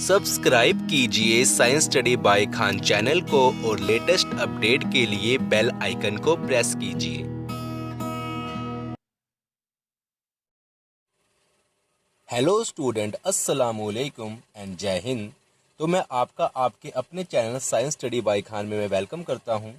Subscribe कीजिए science study bye Khan channel को और लेटेस्ट अपडेट के लिए बेल आइकन को प्रेस कीजिए। हेलो स्टूडेंट, अस्सलाम वालेकुम एंड जय हिंद। तो मैं आपका आपके अपने channel science study bye Khan में मैं वेलकम करता हूं।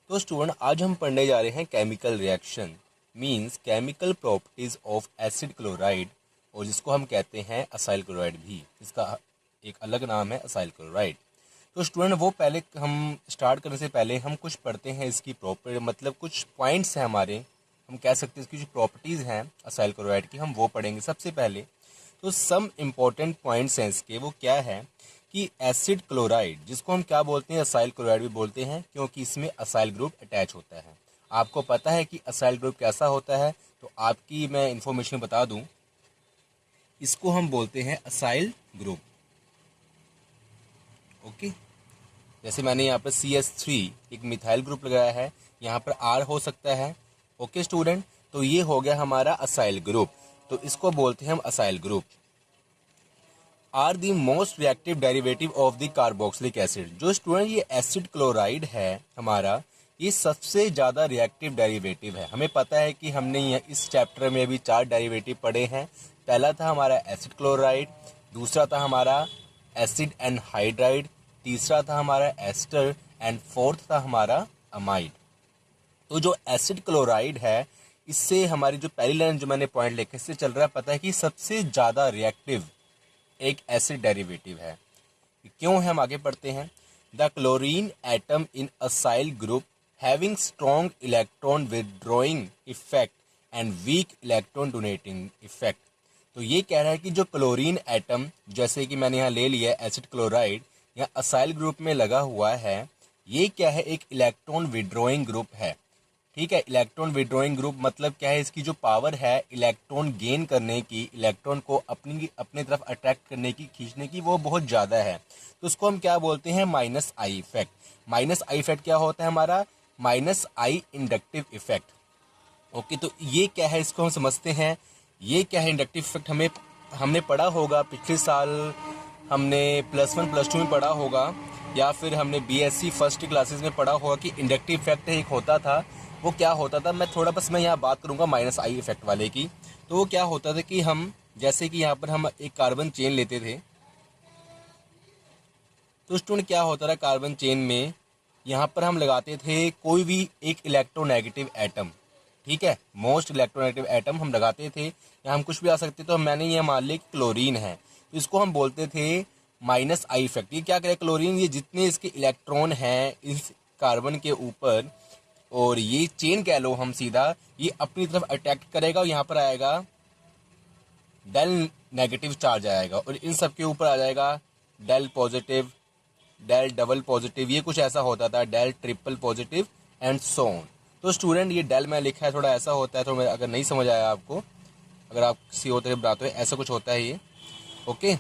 तो स्टूडेंट, आज हम पढ़ने जा रहे हैं chemical reaction means chemical properties of acid chloride, और जिसको हम कहते हैं असाइल क्लोराइड भी। इसका एक अलग नाम है असाइल क्लोराइड। तो स्टूडेंट, वो पहले हम स्टार्ट करने से पहले हम कुछ पढ़ते हैं इसकी प्रॉपर्टी, मतलब कुछ पॉइंट्स हैं हमारे, हम कह सकते हैं इसकी जो प्रॉपर्टीज़ हैं असाइल क्लोराइड की, हम वो पढ़ेंगे सबसे पहले। तो सम इम्पॉर्टेंट पॉइंट्स हैं इसके, वो क्या है कि एसिड क्लोराइड, जिसको हम क्या बोलते हैं, असाइल क्लोराइड भी बोलते हैं, क्योंकि इसमें असाइल ग्रुप अटैच होता है। आपको पता है कि असाइल ग्रुप कैसा होता है, तो आपकी मैं इन्फॉर्मेशन बता दूं, इसको हम बोलते हैं असाइल ग्रुप। ओके, जैसे मैंने यहाँ पर CH3 एक मिथाइल ग्रुप लगाया है, यहाँ पर R हो सकता है। ओके स्टूडेंट, तो ये हो गया हमारा असाइल ग्रुप, तो इसको बोलते हैं हम acyl group. Are the most reactive derivative of the carboxylic acid. जो स्टूडेंट ये एसिड क्लोराइड है हमारा, ये सबसे ज़्यादा रिएक्टिव डेरिवेटिव है। हमें पता है कि हमने इस चैप्टर में अभी 4 डेरिवेटिव पढ़े हैं। पहला था हमारा एसिड क्लोराइड, दूसरा था हमारा एसिड एनहाइड्राइड, तीसरा था हमारा एस्टर एंड फोर्थ था हमारा अमाइड। तो जो एसिड क्लोराइड है, इससे हमारी जो पहली लाइन जो मैंने पॉइंट लिखे, इससे चल रहा है पता है कि सबसे ज़्यादा रिएक्टिव एक एसिड डेरिवेटिव है। क्यों है, हम आगे पढ़ते हैं। The chlorine atom in acyl group having strong electron withdrawing effect and weak electron donating effect. तो ये कह रहा है कि जो क्लोरीन एटम, जैसे कि मैंने यहाँ ले लिया एसिड क्लोराइड, यहाँ असाइल ग्रुप में लगा हुआ है, ये क्या है, एक इलेक्ट्रॉन विड्रॉइंग ग्रुप है। ठीक है, इलेक्ट्रॉन विड्रॉइंग ग्रुप मतलब क्या है, इसकी जो पावर है इलेक्ट्रॉन गेन करने की, इलेक्ट्रॉन को अपने तरफ अट्रैक्ट करने की, खींचने की, वो बहुत ज़्यादा है। तो उसको हम क्या बोलते हैं, minus I effect. Minus I effect क्या होता है हमारा, minus I inductive effect. Okay, तो ये क्या है, इसको हम समझते हैं। ये क्या है इंडक्टिव इफेक्ट, हमने पढ़ा होगा पिछले साल, हमने +1 +2 में पढ़ा होगा, या फिर हमने BSc फर्स्ट क्लासेस में पढ़ा होगा कि इंडक्टिव इफेक्ट एक होता था। वो क्या होता था, मैं यहाँ बात करूँगा माइनस आई इफेक्ट वाले की। तो वो क्या होता था कि हम, जैसे कि यहाँ पर हम एक कार्बन चेन लेते थे, तो स्टूडेंट क्या होता था, कार्बन चेन में यहाँ पर हम लगाते थे कोई भी एक इलेक्ट्रोनेगेटिव एटम। ठीक है, मोस्ट इलेक्ट्रोनेगेटिव एटम हम लगाते थे, या हम कुछ भी आ सकते। तो मैंने ये मान लिया कि क्लोरीन है, तो इसको हम बोलते थे माइनस आई इफेक्ट। ये क्या करे, क्लोरीन, ये जितने इसके इलेक्ट्रॉन हैं इस कार्बन के ऊपर, और ये चेन कह लो हम सीधा, ये अपनी तरफ अट्रैक्ट करेगा और यहाँ पर आएगा डेल नेगेटिव चार्ज आएगा, और इन सब के ऊपर आ जाएगा del positive, del double positive, ये कुछ ऐसा होता था, del triple positive and so on. तो स्टूडेंट, ये डेल में लिखा है, थोड़ा ऐसा होता है, तो अगर नहीं समझ आया आपको, अगर आप किसी और तरह बनाते हो, ऐसा कुछ होता है ये। ओके,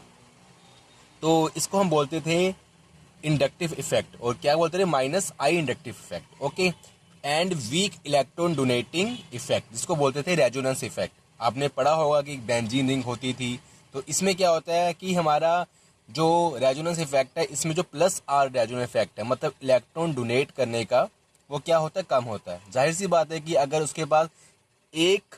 तो इसको हम बोलते थे इंडक्टिव इफेक्ट, और क्या बोलते थे, minus I inductive effect. Okay, and weak electron donating effect, जिसको बोलते थे रेजोनेंस इफेक्ट। आपने पढ़ा होगा कि बेंजीन रिंग होती थी, तो इसमें क्या होता है कि हमारा जो रेजोनेंस इफेक्ट है, इसमें जो +R रेजोनेंस इफेक्ट है, मतलब इलेक्ट्रॉन डोनेट करने का, वो क्या होता है, कम होता है। जाहिर सी बात है कि अगर उसके पास एक,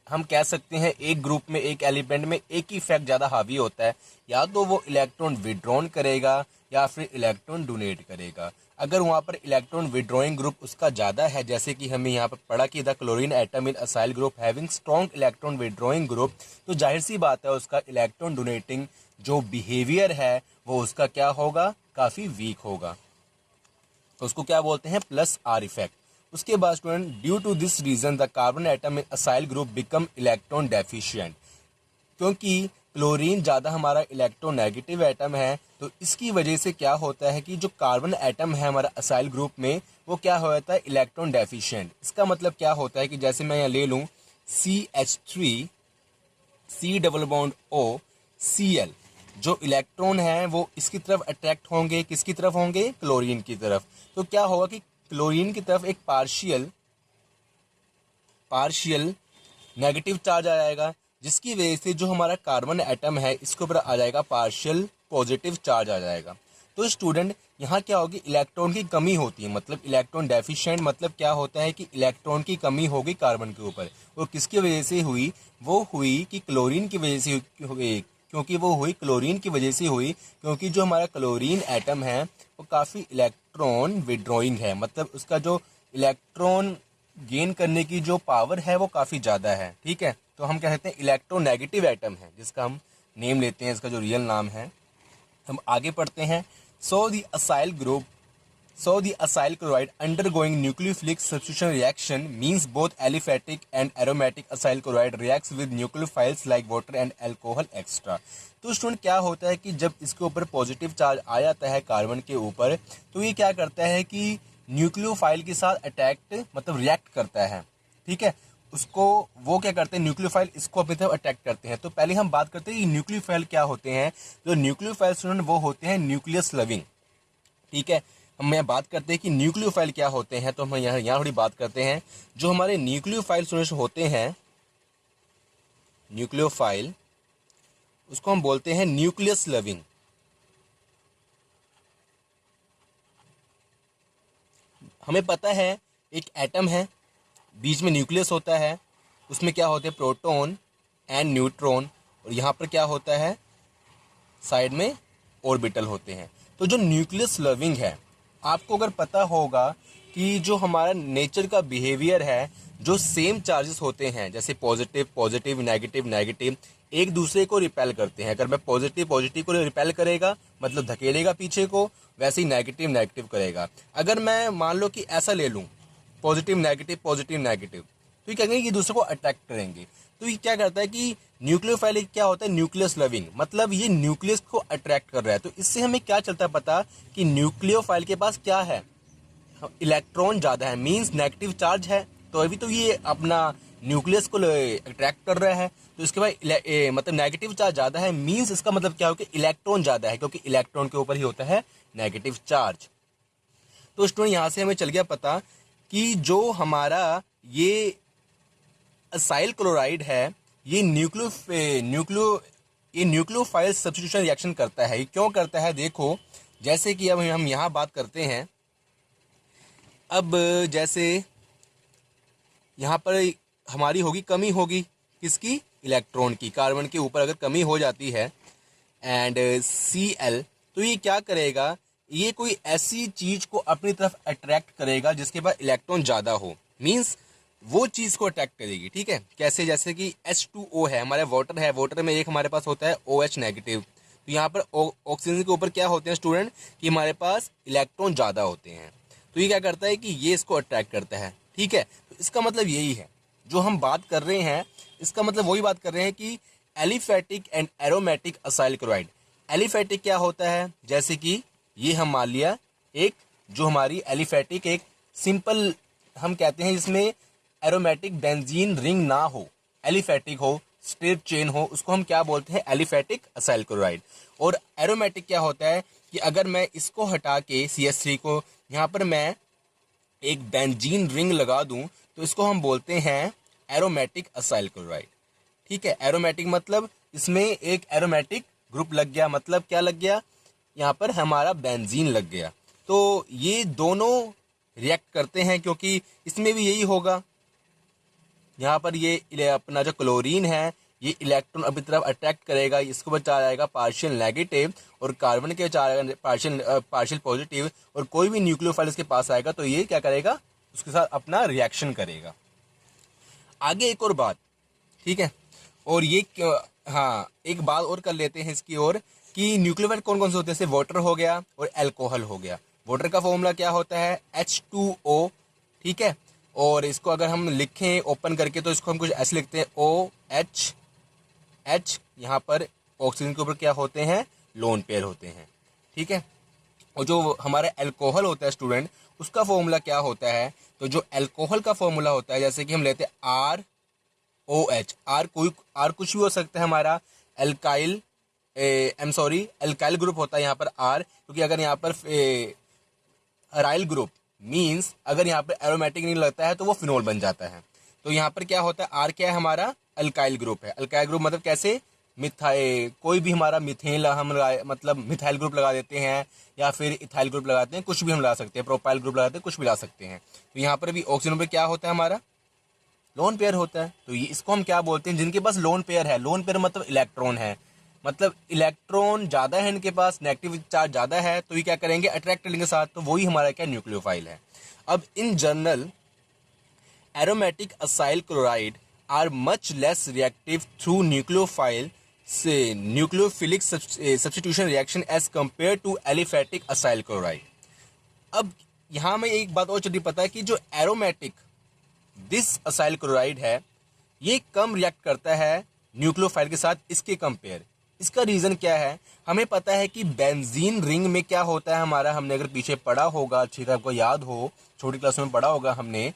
हम कह सकते हैं एक ग्रुप में, एक एलिमेंट में एक ही इफेक्ट ज़्यादा हावी होता है, या तो वो इलेक्ट्रॉन विड्रॉन करेगा या फिर इलेक्ट्रॉन डोनेट करेगा। अगर वहाँ पर इलेक्ट्रॉन विड्रॉइंग ग्रुप उसका ज़्यादा है, जैसे कि हमें यहाँ पर पढ़ा कि the chlorine atom in acyl group having strong electron withdrawing group, तो जाहिर सी बात है उसका इलेक्ट्रॉन डोनेटिंग जो बिहेवियर है वो उसका क्या होगा, काफ़ी वीक होगा। तो उसको क्या बोलते हैं, +R इफेक्ट। उसके बाद student, due to this reason the carbon atom in acyl group become electron deficient. क्योंकि क्लोरीन ज़्यादा हमारा इलेक्ट्रोनेगेटिव एटम है, तो इसकी वजह से क्या होता है कि जो कार्बन एटम है हमारा असाइल ग्रुप में, वो क्या हो जाता है, इलेक्ट्रॉन डेफिशिएंट। इसका मतलब क्या होता है कि जैसे मैं यहाँ ले लूँ CH3 C double bond O Cl, जो इलेक्ट्रॉन है वो इसकी तरफ अट्रैक्ट होंगे, किसकी तरफ होंगे, क्लोरीन की तरफ। तो क्या होगा कि क्लोरीन की तरफ एक पार्शियल नेगेटिव चार्ज आ जाएगा, जिसकी वजह से जो हमारा कार्बन एटम है इसके ऊपर आ जाएगा पार्शियल पॉजिटिव चार्ज आ जाएगा। तो स्टूडेंट यहाँ क्या होगी, इलेक्ट्रॉन की कमी होती है, मतलब इलेक्ट्रॉन डेफिशिएंट मतलब क्या होता है कि इलेक्ट्रॉन की कमी होगी कार्बन के ऊपर। वो किसकी वजह से हुई, वो हुई कि क्लोरीन की वजह से हुई, क्योंकि वो हुई क्लोरीन की वजह से हुई, क्योंकि जो हमारा क्लोरीन एटम है वो काफ़ी इलेक्ट्रॉन विड्रॉइंग है, मतलब उसका जो इलेक्ट्रॉन गेन करने की जो पावर है वो काफ़ी ज़्यादा है। ठीक है, तो हम कह सकते हैं इलेक्ट्रोनेगेटिव एटम है, जिसका हम नेम लेते हैं, इसका जो रियल नाम है। हम आगे पढ़ते हैं। So the acyl group So the acyl chloride undergoing nucleophilic substitution reaction means both aliphatic and aromatic acyl chloride reacts with nucleophiles like water and alcohol extra। तो स्टूडेंट क्या होता है कि जब इसके ऊपर पॉजिटिव चार्ज आ जाता है कार्बन के ऊपर, तो ये क्या करता है कि न्यूक्लियोफाइल के साथ अटैक्ट मतलब रिएक्ट करता है। ठीक है, उसको वो क्या करते हैं, न्यूक्लियोफाइल इसको अपनी तरफ अटैक करते हैं। तो पहले हम बात करते हैं कि न्यूक्लियोफाइल क्या होते हैं। जो न्यूक्लियोफाइल स्टूडेंट वो होते हैं न्यूक्लियस लविंग। ठीक है, हम यहाँ बात करते हैं कि न्यूक्लियोफाइल क्या होते हैं, तो हम यहाँ थोड़ी बात करते हैं। जो हमारे न्यूक्लियोफाइल होते हैं, न्यूक्लियोफाइल उसको हम बोलते हैं न्यूक्लियस लविंग। हमें पता है एक एटम है, बीच में न्यूक्लियस होता है, उसमें क्या होते हैं प्रोटॉन एंड न्यूट्रॉन, और यहाँ पर क्या होता है साइड में ऑर्बिटल होते हैं। तो जो न्यूक्लियस लविंग है, आपको अगर पता होगा कि जो हमारा नेचर का बिहेवियर है, जो सेम चार्जेस होते हैं, जैसे पॉजिटिव पॉजिटिव नेगेटिव नेगेटिव, एक दूसरे को रिपेल करते हैं। अगर मैं पॉजिटिव पॉजिटिव को रिपेल करेगा मतलब धकेलेगा पीछे को, वैसे ही नेगेटिव नेगेटिव करेगा। अगर मैं मान लो कि ऐसा ले लूँ पॉजिटिव नेगेटिव, तो ये क्या करेंगे, ये दूसरे को अट्रैक्ट करेंगे। तो ये क्या करता है कि न्यूक्लियोफाइल क्या होता है, न्यूक्लियस लविंग, मतलब ये न्यूक्लियस को अट्रैक्ट कर रहा है। तो इससे हमें क्या चलता है पता कि न्यूक्लियोफाइल के पास क्या है, इलेक्ट्रॉन ज़्यादा है, मींस नेगेटिव चार्ज है। तो अभी तो ये अपना न्यूक्लियस को अट्रैक्ट कर रहा है, तो इसके बाद मतलब नेगेटिव चार्ज ज़्यादा है, मींस इसका मतलब क्या हो कि इलेक्ट्रॉन ज़्यादा है, क्योंकि इलेक्ट्रॉन के ऊपर ही होता है नेगेटिव चार्ज। तो स्टूडेंट यहाँ से हमें चल गया पता कि जो हमारा ये असाइल क्लोराइड है, ये न्यूक्लियोफाइल सब्स्टिट्यूशन रिएक्शन करता है। ये क्यों करता है, देखो जैसे कि अब हम यहाँ बात करते हैं। अब जैसे यहाँ पर हमारी होगी कमी होगी किसकी, इलेक्ट्रॉन की, कार्बन के ऊपर अगर कमी हो जाती है एंड Cl, तो ये क्या करेगा, ये कोई ऐसी चीज को अपनी तरफ अट्रैक्ट करेगा जिसके पास इलेक्ट्रॉन ज़्यादा हो, मीन्स वो चीज़ को अट्रैक्ट करेगी। ठीक है, कैसे, जैसे कि H2O है, हमारे वाटर है, वाटर में एक हमारे पास होता है OH नेगेटिव। तो यहाँ पर ऑक्सीजन के ऊपर क्या होते हैं स्टूडेंट कि हमारे पास इलेक्ट्रॉन ज़्यादा होते हैं। तो ये क्या करता है कि ये इसको अट्रैक्ट करता है। ठीक है, तो इसका मतलब यही है जो हम बात कर रहे हैं, इसका मतलब वही बात कर रहे हैं कि aliphatic and aromatic acyl chloride. Aliphatic क्या होता है, जैसे कि ये हम मान लिया एक जो हमारी एलिफेटिक एक सिंपल हम कहते हैं जिसमें एरोमेटिक बेंजीन रिंग ना हो, एलिफेटिक हो, स्ट्रेट चेन हो, उसको हम क्या बोलते हैं, एलिफेटिक असाइल क्लोराइड। और एरोमेटिक क्या होता है कि अगर मैं इसको हटा के CH3 को यहाँ पर मैं एक बेंजीन रिंग लगा दूं, तो इसको हम बोलते हैं एरोमेटिक असाइल क्लोराइड। ठीक है, एरोमेटिक मतलब इसमें एक एरोमेटिक ग्रुप लग गया, मतलब क्या लग गया, यहाँ पर हमारा बेंजीन लग गया। तो ये दोनों रिएक्ट करते हैं, क्योंकि इसमें भी यही होगा। यहाँ पर ये अपना जो क्लोरीन है, ये इलेक्ट्रॉन अपनी तरफ अट्रैक्ट करेगा, इसको बचा जाएगा पार्शियल नेगेटिव, और कार्बन के बचा पार्शियल पॉजिटिव, और कोई भी न्यूक्लियोफाइल इसके पास आएगा तो ये क्या करेगा, उसके साथ अपना रिएक्शन करेगा। आगे एक और बात, ठीक है, और ये हाँ एक बात और कर लेते हैं इसकी ओर कि न्यूक्लियोफाइल कौन कौन से होते हैं, जैसे वाटर हो गया और अल्कोहल हो गया। वाटर का फॉर्मूला क्या होता है, H2O। ठीक है, और इसको अगर हम लिखें ओपन करके तो इसको हम कुछ ऐसे लिखते हैं OH। यहाँ पर ऑक्सीजन के ऊपर क्या होते हैं, लोन पेयर होते हैं। ठीक है, और जो हमारा अल्कोहल होता है स्टूडेंट, उसका फॉर्मूला क्या होता है, तो जो अल्कोहल का फॉर्मूला होता है, जैसे कि हम लेते हैं ROH। आर कुछ भी हो सकता है हमारा, अल्काइल अल्काइल ग्रुप होता है यहाँ पर R, क्योंकि अगर यहाँ पर अराइल ग्रुप मीन्स अगर यहाँ पर एरोमेटिक नहीं लगता है तो वो फिनोल बन जाता है। तो यहाँ पर क्या होता है, R क्या है हमारा, अल्काइल ग्रुप है। अल्काइल ग्रुप मतलब कैसे, कोई भी हमारा मिथेन हम मतलब मिथाइल ग्रुप लगा देते हैं या फिर इथाइल ग्रुप लगाते हैं, कुछ भी हम लगा सकते हैं, प्रोपाइल ग्रुप लगाते हैं, कुछ भी ला सकते हैं। तो यहाँ पर भी ऑक्सीजन पर क्या होता है हमारा लोन पेयर होता है। तो ये इसको हम क्या बोलते हैं, जिनके पास लोन पेयर है, लोन पेयर मतलब इलेक्ट्रॉन है, मतलब इलेक्ट्रॉन ज़्यादा है इनके पास, नेगेटिव चार्ज ज़्यादा है, तो ये क्या करेंगे अट्रैक्ट करेंगे साथ, तो वही हमारा क्या न्यूक्लियोफाइल है। अब in general aromatic acyl chloride are much less reactive through nucleophile से nucleophilic substitution reaction as compare to aliphatic acyl chloride. अब यहाँ में एक बात और चली पता है कि जो एरोमेटिक दिस असाइल क्लोराइड है ये कम रिएक्ट करता है न्यूक्लियोफाइल के साथ इसके कंपेयर। इसका रीज़न क्या है, हमें पता है कि बेंजीन रिंग में क्या होता है हमारा, हमने अगर पीछे पढ़ा होगा, अच्छी तरह आपको याद हो, छोटी क्लास में पढ़ा होगा हमने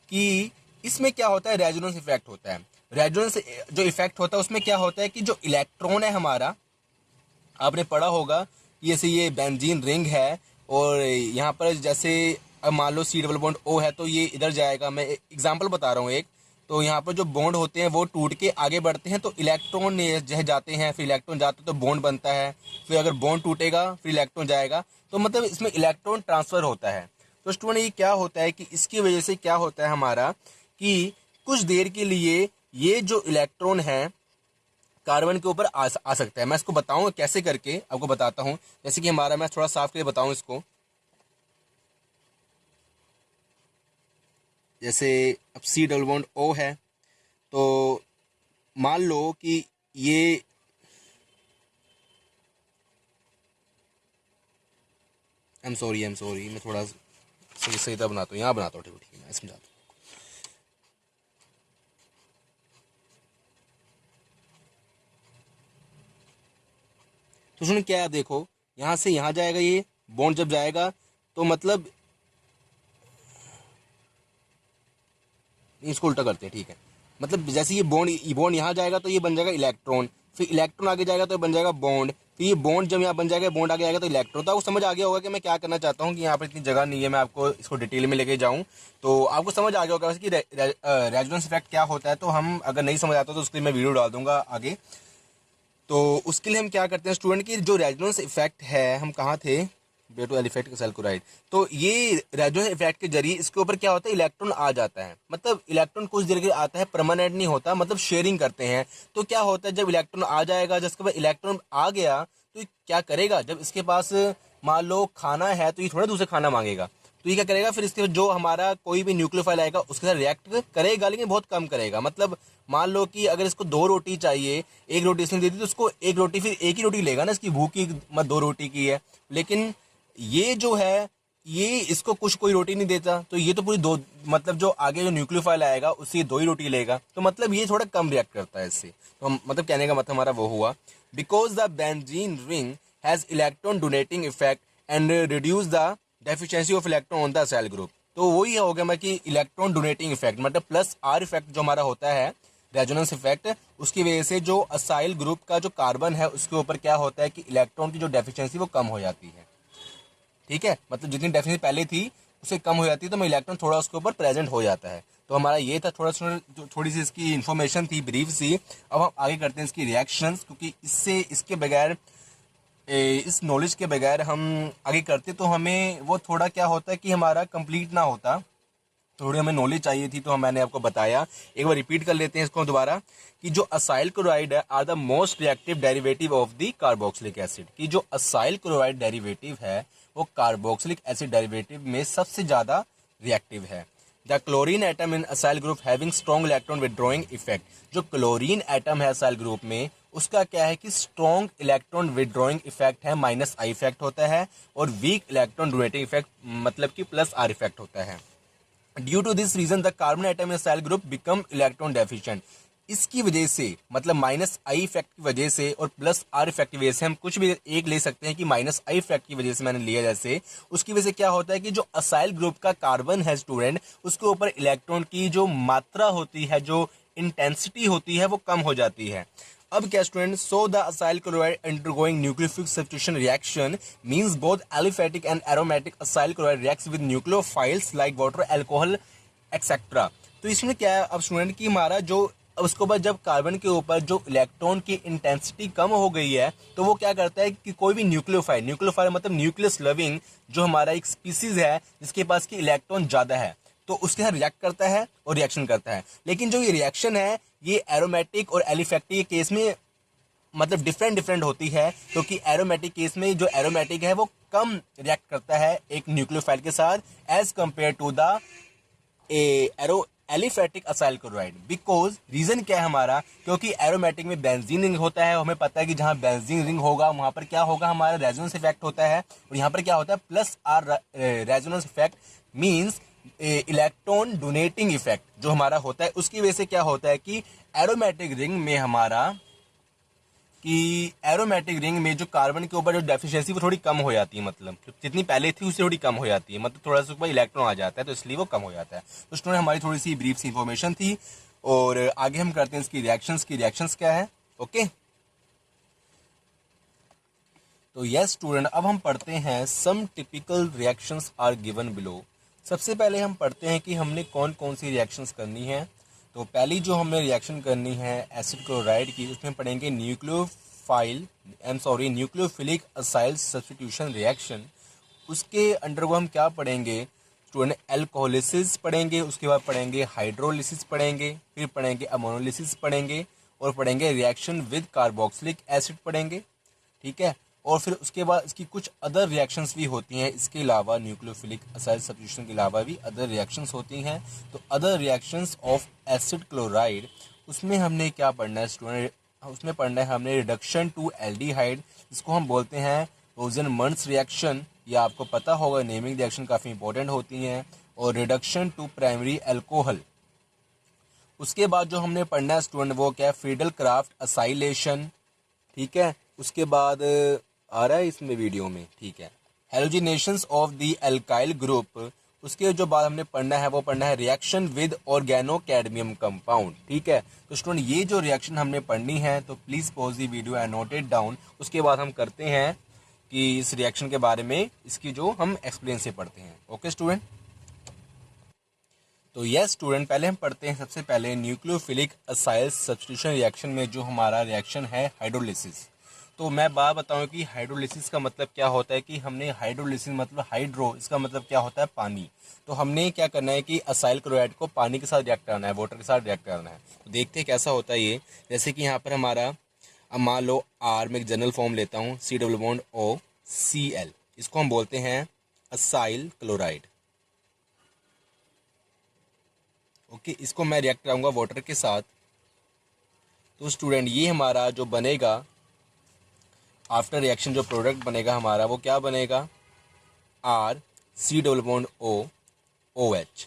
कि इसमें क्या होता है रेजोनेंस इफेक्ट होता है। रेजोनेंस जो इफेक्ट होता है उसमें क्या होता है कि जो इलेक्ट्रॉन है हमारा, आपने पढ़ा होगा कि जैसे ये बेंजीन रिंग है और यहाँ पर जैसे अब मान लो C डबल बॉन्ड O है तो ये इधर जाएगा, मैं एग्जांपल बता रहा हूँ एक, तो यहाँ पर जो बॉन्ड होते हैं वो टूट के आगे बढ़ते हैं, तो इलेक्ट्रॉन जो जाते हैं, फिर इलेक्ट्रॉन जाते तो बॉन्ड बनता है, फिर अगर बॉन्ड टूटेगा फिर इलेक्ट्रॉन जाएगा, तो मतलब इसमें इलेक्ट्रॉन ट्रांसफ़र होता है। तो स्टूडेंट ये क्या होता है कि इसकी वजह से क्या होता है हमारा कि कुछ देर के लिए ये जो इलेक्ट्रॉन है कार्बन के ऊपर आ सकता है। मैं इसको बताऊँगा कैसे करके, आपको बताता हूँ। जैसे कि हमारा, मैं थोड़ा साफ करके बताऊँ इसको, जैसे अब C डबल बॉन्ड O है, तो मान लो कि ये आई एम सॉरी मैं थोड़ा सही तरह बनाता हूँ, यहाँ बनाता हूँ, ठीक है मैं समझाता हूँ। तो सुन क्या है, देखो यहाँ से यहाँ जाएगा, ये बॉन्ड जब जाएगा तो मतलब इसको उल्टा करते हैं, ठीक है, मतलब जैसे ये बॉन्ड यहाँ जाएगा तो ये बन जाएगा इलेक्ट्रॉन, फिर इलेक्ट्रॉन आगे जाएगा तो ये बन जाएगा बॉन्ड, फिर ये बॉन्ड जब यहाँ बन जाएगा, बॉन्ड आगे जाएगा तो इलेक्ट्रॉन। तो आपको समझ आ गया होगा कि मैं क्या करना चाहता हूँ, कि यहाँ पर इतनी जगह नहीं है, मैं आपको इसको डिटेल में लेके जाऊँ, तो आपको समझ आ गया होगा वैसे कि रेजोनेंस इफेक्ट क्या होता है। तो हम अगर नहीं समझ आता तो उसके लिए मैं वीडियो डाल दूंगा आगे। तो उसके लिए हम क्या करते हैं स्टूडेंट की, जो रेजोनेंस इफेक्ट है, हम कहाँ थे, बेटो एलिफेटिक असाइल क्लोराइड, तो ये रेजोनेंस इफेक्ट के जरिए इसके ऊपर क्या होता है इलेक्ट्रॉन आ जाता है, मतलब इलेक्ट्रॉन कुछ देर के लिए आता है, परमानेंट नहीं होता, मतलब शेयरिंग करते हैं। तो क्या होता है जब इलेक्ट्रॉन आ जाएगा, जिसके बाद इलेक्ट्रॉन आ गया तो ये क्या करेगा, जब इसके पास मान लो खाना है तो ये थोड़ा दूसरा खाना मांगेगा, तो ये क्या करेगा, फिर इसके जो हमारा कोई भी न्यूक्लियोफाइल आएगा उसके साथ रिएक्ट करेगा, लेकिन बहुत कम करेगा। मतलब मान लो कि अगर इसको 2 रोटी चाहिए, एक रोटी इसने दे दी तो उसको एक रोटी, फिर एक ही रोटी लेगा ना, इसकी भूख की मत 2 रोटी की है, लेकिन ये जो है ये इसको कुछ कोई रोटी नहीं देता, तो ये तो पूरी 2, मतलब जो आगे जो न्यूक्लियोफाइल आएगा उससे 2 ही रोटी लेगा, तो मतलब ये थोड़ा कम रिएक्ट करता है इससे। तो हम मतलब कहने का मतलब हमारा वो हुआ, because the benzene ring has electron donating effect and reduce the deficiency of electron on the cell group. तो वही हो गया मैं कि इलेक्ट्रॉन डोनेटिंग इफेक्ट मतलब प्लस R इफेक्ट जो हमारा होता है रेजोनेंस इफेक्ट, उसकी वजह से जो असाइल ग्रुप का जो कार्बन है उसके ऊपर क्या होता है कि इलेक्ट्रॉन की जो डेफिशिएंसी वो कम हो जाती है, ठीक है, मतलब जितनी डेफिनेशन पहले थी उससे कम हो जाती है, तो मैं इलेक्ट्रॉन थोड़ा उसके ऊपर प्रेजेंट हो जाता है। तो हमारा ये था थोड़ी सी इसकी इन्फॉर्मेशन थी ब्रीफ सी। अब हम आगे करते हैं इसकी रिएक्शंस, क्योंकि इसके बगैर, इस नॉलेज के बगैर हम आगे करते तो हमें वो थोड़ा क्या होता है कि हमारा कंप्लीट ना होता, थोड़ी हमें नॉलेज चाहिए थी, तो मैंने आपको बताया। एक बार रिपीट कर लेते हैं इसको दोबारा, कि जो असाइल क्लोराइड है are the most reactive derivative of the carboxylic acid, कि जो असाइल क्लोराइड डेरिवेटिव है वो कार्बोक्सिलिक एसिड डेरिवेटिव में सबसे ज़्यादा रिएक्टिव है। The chlorine atom in acyl group having strong electron withdrawing effect, जो क्लोरीन एटम है असाइल ग्रुप में उसका क्या है कि स्ट्रॉन्ग इलेक्ट्रॉन विड्रॉइंग इफेक्ट है, -I इफेक्ट होता है, और वीक इलेक्ट्रॉन डोनेटिंग इफेक्ट मतलब कि +R इफेक्ट होता है। Due to this reason the carbon atom in cell group become electron deficient. इसकी वजह से मतलब -I इफेक्ट की वजह से और +R इफेक्ट की वजह से, हम कुछ भी एक ले सकते हैं कि -I इफेक्ट की वजह से मैंने लिया, जैसे उसकी वजह से क्या होता है कि जो असाइल ग्रुप का कार्बन है स्टूडेंट, उसके ऊपर इलेक्ट्रॉन की जो मात्रा होती है, जो इंटेंसिटी होती है, वो कम हो जाती है। अब क्या student, so the acyl chloride undergoing nucleophilic substitution reaction means both aliphatic and aromatic acyl chloride reacts with nucleophiles like water, alcohol etcetera. तो इसमें क्या है अब स्टूडेंट कि हमारा जो अब उसके बाद जब कार्बन के ऊपर जो इलेक्ट्रॉन की इंटेंसिटी कम हो गई है तो वो क्या करता है कि कोई भी न्यूक्लियोफाइल मतलब न्यूक्लियस लविंग जो हमारा एक स्पीसीज है जिसके पास की इलेक्ट्रॉन ज़्यादा है, तो उसके साथ रिएक्ट करता है और रिएक्शन करता है। लेकिन जो ये रिएक्शन है ये एरोमेटिक और एलिफैक्टिक के केस में मतलब डिफरेंट होती है, क्योंकि एरोमेटिक केस में जो एरोमेटिक है वो कम रिएक्ट करता है एक न्यूक्लियोफाइल के साथ as compare to the aero aliphatic acyl chloride. Because reason क्या है हमारा, क्योंकि एरोमेटिक में बेंजीन रिंग होता है, हमें पता है कि जहां बेंजीन रिंग होगा वहां पर क्या होगा, हमारा रेजोनेंस इफेक्ट होता है, और यहाँ पर क्या होता है plus R resonance effect means electron donating effect जो हमारा होता है। उसकी वजह से क्या होता है कि एरोमेटिक रिंग में जो कार्बन के ऊपर जो डेफिशिएंसी वो थोड़ी कम हो जाती है, मतलब जितनी पहले थी उससे थोड़ी कम हो जाती है, मतलब थोड़ा सा ऊपर इलेक्ट्रॉन आ जाता है तो इसलिए वो कम हो जाता है। तो स्टूडेंट हमारी थोड़ी सी ब्रीफ सी इन्फॉर्मेशन थी और आगे हम करते हैं इसकी रिएक्शंस क्या है। ओके तो यस स्टूडेंट, अब हम पढ़ते हैं some typical reactions are given below. सबसे पहले हम पढ़ते हैं कि हमने कौन कौन सी रिएक्शंस करनी है। तो पहली जो हमने रिएक्शन करनी है एसिड क्लोराइड की, उसमें पढ़ेंगे न्यूक्लियोफिलिक असाइल सब्स्टिट्यूशन रिएक्शन। उसके अंडर वो हम क्या पढ़ेंगे स्टूडेंट, एल्कोहोलिसिस पढ़ेंगे, उसके बाद पढ़ेंगे हाइड्रोलिसिस पढ़ेंगे, फिर पढ़ेंगे अमोनोलिसिस पढ़ेंगे और पढ़ेंगे रिएक्शन विद कार्बोक्सिलिक एसिड पढ़ेंगे। ठीक है, और फिर उसके बाद इसकी कुछ अदर रिएक्शंस भी होती हैं, इसके अलावा न्यूक्लियोफिलिक असाइल सब्स्टिट्यूशन के अलावा भी अदर रिएक्शंस होती हैं। तो other reactions of acid chloride, उसमें हमने क्या पढ़ना है स्टूडेंट, उसमें पढ़ना है हमने रिडक्शन टू एल्डिहाइड, जिसको हम बोलते हैं रोजन-मर्न्स रिएक्शन। या आपको पता होगा नेमिंग रिएक्शन काफ़ी इंपॉर्टेंट होती हैं। और रिडक्शन टू प्राइमरी अल्कोहल। उसके बाद जो हमने पढ़ना है स्टूडेंट वो क्या है, फ्रीडल क्राफ्ट असाइलेशन। ठीक है, उसके बाद आ रहा है इसमें वीडियो में, ठीक है, halogenations of the alkyl group. उसके जो बाद हमने पढ़ना है वो पढ़ना है reaction with organo cadmium compound. ठीक है, तो स्टूडेंट ये जो रिएक्शन हमने पढ़नी है तो please pause the video and note it down. उसके बाद हम करते हैं कि इस रिएक्शन के बारे में इसकी जो हम एक्सप्लेन से पढ़ते हैं। ओके स्टूडेंट, तो यस स्टूडेंट, पहले हम पढ़ते हैं सबसे पहले न्यूक्लियोफिलिक असाइल सब्स्टिट्यूशन रिएक्शन में जो हमारा रिएक्शन है हाइड्रोलिसिस। तो मैं बात बताऊं कि हाइड्रोलिसिस का मतलब क्या होता है कि हमने हाइड्रोलिसिस मतलब हाइड्रो, इसका मतलब क्या होता है पानी। तो हमने क्या करना है कि असाइल क्लोराइड को पानी के साथ रिएक्ट करना है, वाटर के साथ रिएक्ट करना है। तो देखते हैं कैसा होता है ये। जैसे कि यहाँ पर हमारा, अब मान लो आर में एक जनरल फॉर्म लेता हूँ, COO, इसको हम बोलते हैं असाइल क्लोराइड। ओके, इसको मैं रिएक्ट कराऊंगा वाटर के साथ। तो स्टूडेंट ये हमारा जो बनेगा आफ्टर रिएक्शन, जो प्रोडक्ट बनेगा हमारा वो क्या बनेगा, RC⋅O OH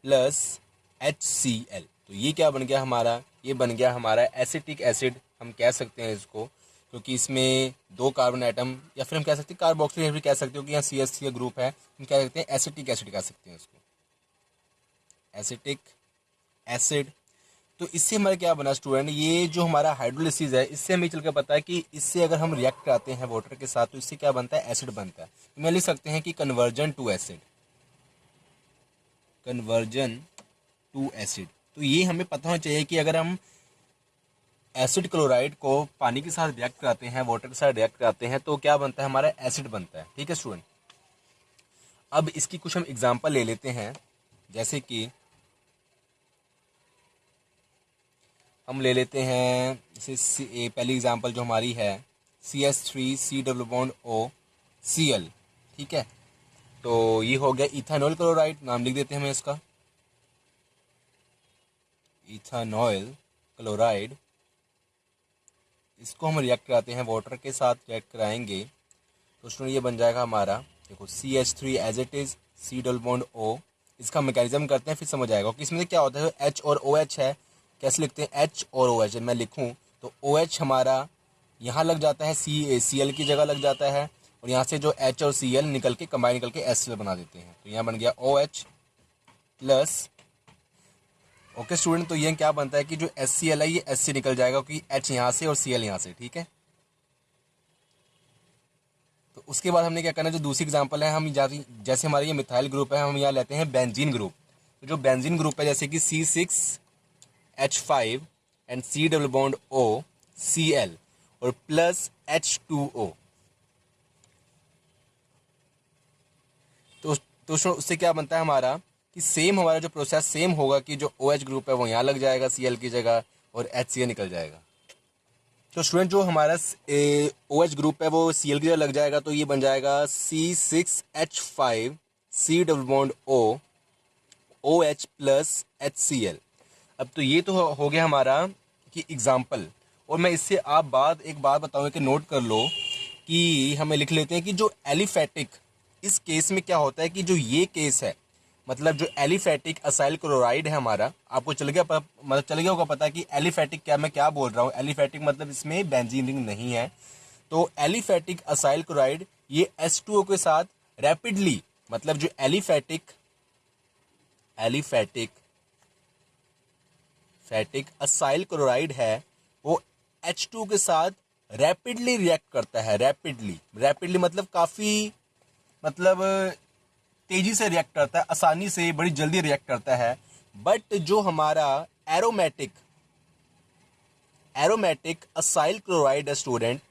प्लस HCl। तो ये क्या बन गया हमारा, ये बन गया हमारा एसिटिक एसिड, हम कह सकते हैं इसको, क्योंकि इसमें 2 कार्बन एटम, या फिर हम कह सकते हैं कार्बोक्सिल भी कह सकते हो कि यहाँ CH3 ग्रुप है, हम कह सकते हैं एसिटिक एसिड कह सकते हैं इसको, एसिटिक एसिड। तो इससे हमारा क्या बना स्टूडेंट, ये जो हमारा हाइड्रोलिसिस है इससे हमें चल के पता है कि इससे अगर हम रिएक्ट कराते हैं वाटर के साथ तो इससे क्या बनता है, एसिड बनता है। तो मैं लिख सकते हैं कि कन्वर्जन टू एसिड। तो ये हमें पता होना चाहिए कि अगर हम एसिड क्लोराइड को पानी के साथ रिएक्ट कराते हैं, वाटर के साथ रिएक्ट कराते हैं तो क्या बनता है, हमारा एसिड बनता है। ठीक है स्टूडेंट, अब इसकी कुछ हम एग्जाम्पल ले लेते हैं। जैसे कि हम ले लेते हैं, जैसे पहली एग्जांपल जो हमारी है CH3C⋅O ठीक है, तो ये हो गया इथानॉल क्लोराइड, नाम लिख देते हैं हम इसका, इथानॉल क्लोराइड। इसको हम रिएक्ट कराते हैं वाटर के साथ, रिएक्ट कराएंगे तो स्टूडेंट ये बन जाएगा हमारा, देखो CH3 as it is, C⋅O। इसका मैकेनिज्म करते हैं फिर समझ आएगा कि इसमें क्या होता है, H और OH है। कैसे लिखते हैं, H और OH, मैं लिखूं तो OH हमारा यहाँ लग जाता है, CL की जगह लग जाता है, और यहाँ से जो H और Cl निकल के कंबाइन निकल के HCl बना देते हैं। तो यहाँ बन गया OH प्लस, ओके स्टूडेंट, तो ये क्या बनता है कि जो HCl है ये H से निकल जाएगा क्योंकि H यहाँ से और Cl यहाँ से। ठीक है, तो उसके बाद हमने क्या करना है, जो दूसरी एग्जांपल है, हम जैसे हमारे ये मिथाइल ग्रुप है, हम यहाँ लेते हैं बेंजीन ग्रुप। तो जो बेंजीन ग्रुप है जैसे कि H5 and C double bond O Cl और प्लस H2O। तो उससे क्या बनता है हमारा कि सेम हमारा जो प्रोसेस सेम होगा कि जो OH ग्रुप है वो यहाँ लग जाएगा Cl की जगह और HCl निकल जाएगा। तो स्टूडेंट जो हमारा OH ग्रुप है वो Cl की जगह लग जाएगा, तो ये बन जाएगा C6H5 C double bond O OH plus HCl। अब तो ये तो हो गया हमारा कि एग्जाम्पल, और मैं इससे आप एक बात बताऊंगा कि नोट कर लो कि हमें लिख लेते हैं कि जो एलिफेटिक, इस केस में क्या होता है कि जो ये केस है, मतलब जो एलिफेटिक असाइल क्लोराइड है हमारा, आपको चल गया होगा पता कि एलिफेटिक क्या, मैं क्या बोल रहा हूँ। एलिफेटिक मतलब इसमें बेंजीन रिंग नहीं है। तो एलिफेटिक असाइल क्लोराइड ये H2O के साथ रैपिडली, मतलब जो एलिफेटिक असाइल क्लोराइड है वो H2 के साथ रैपिडली रिएक्ट करता है। रैपिडली मतलब काफ़ी, मतलब तेजी से रिएक्ट करता है, आसानी से बड़ी जल्दी रिएक्ट करता है। बट जो हमारा एरोमेटिक असाइल क्लोराइड है स्टूडेंट,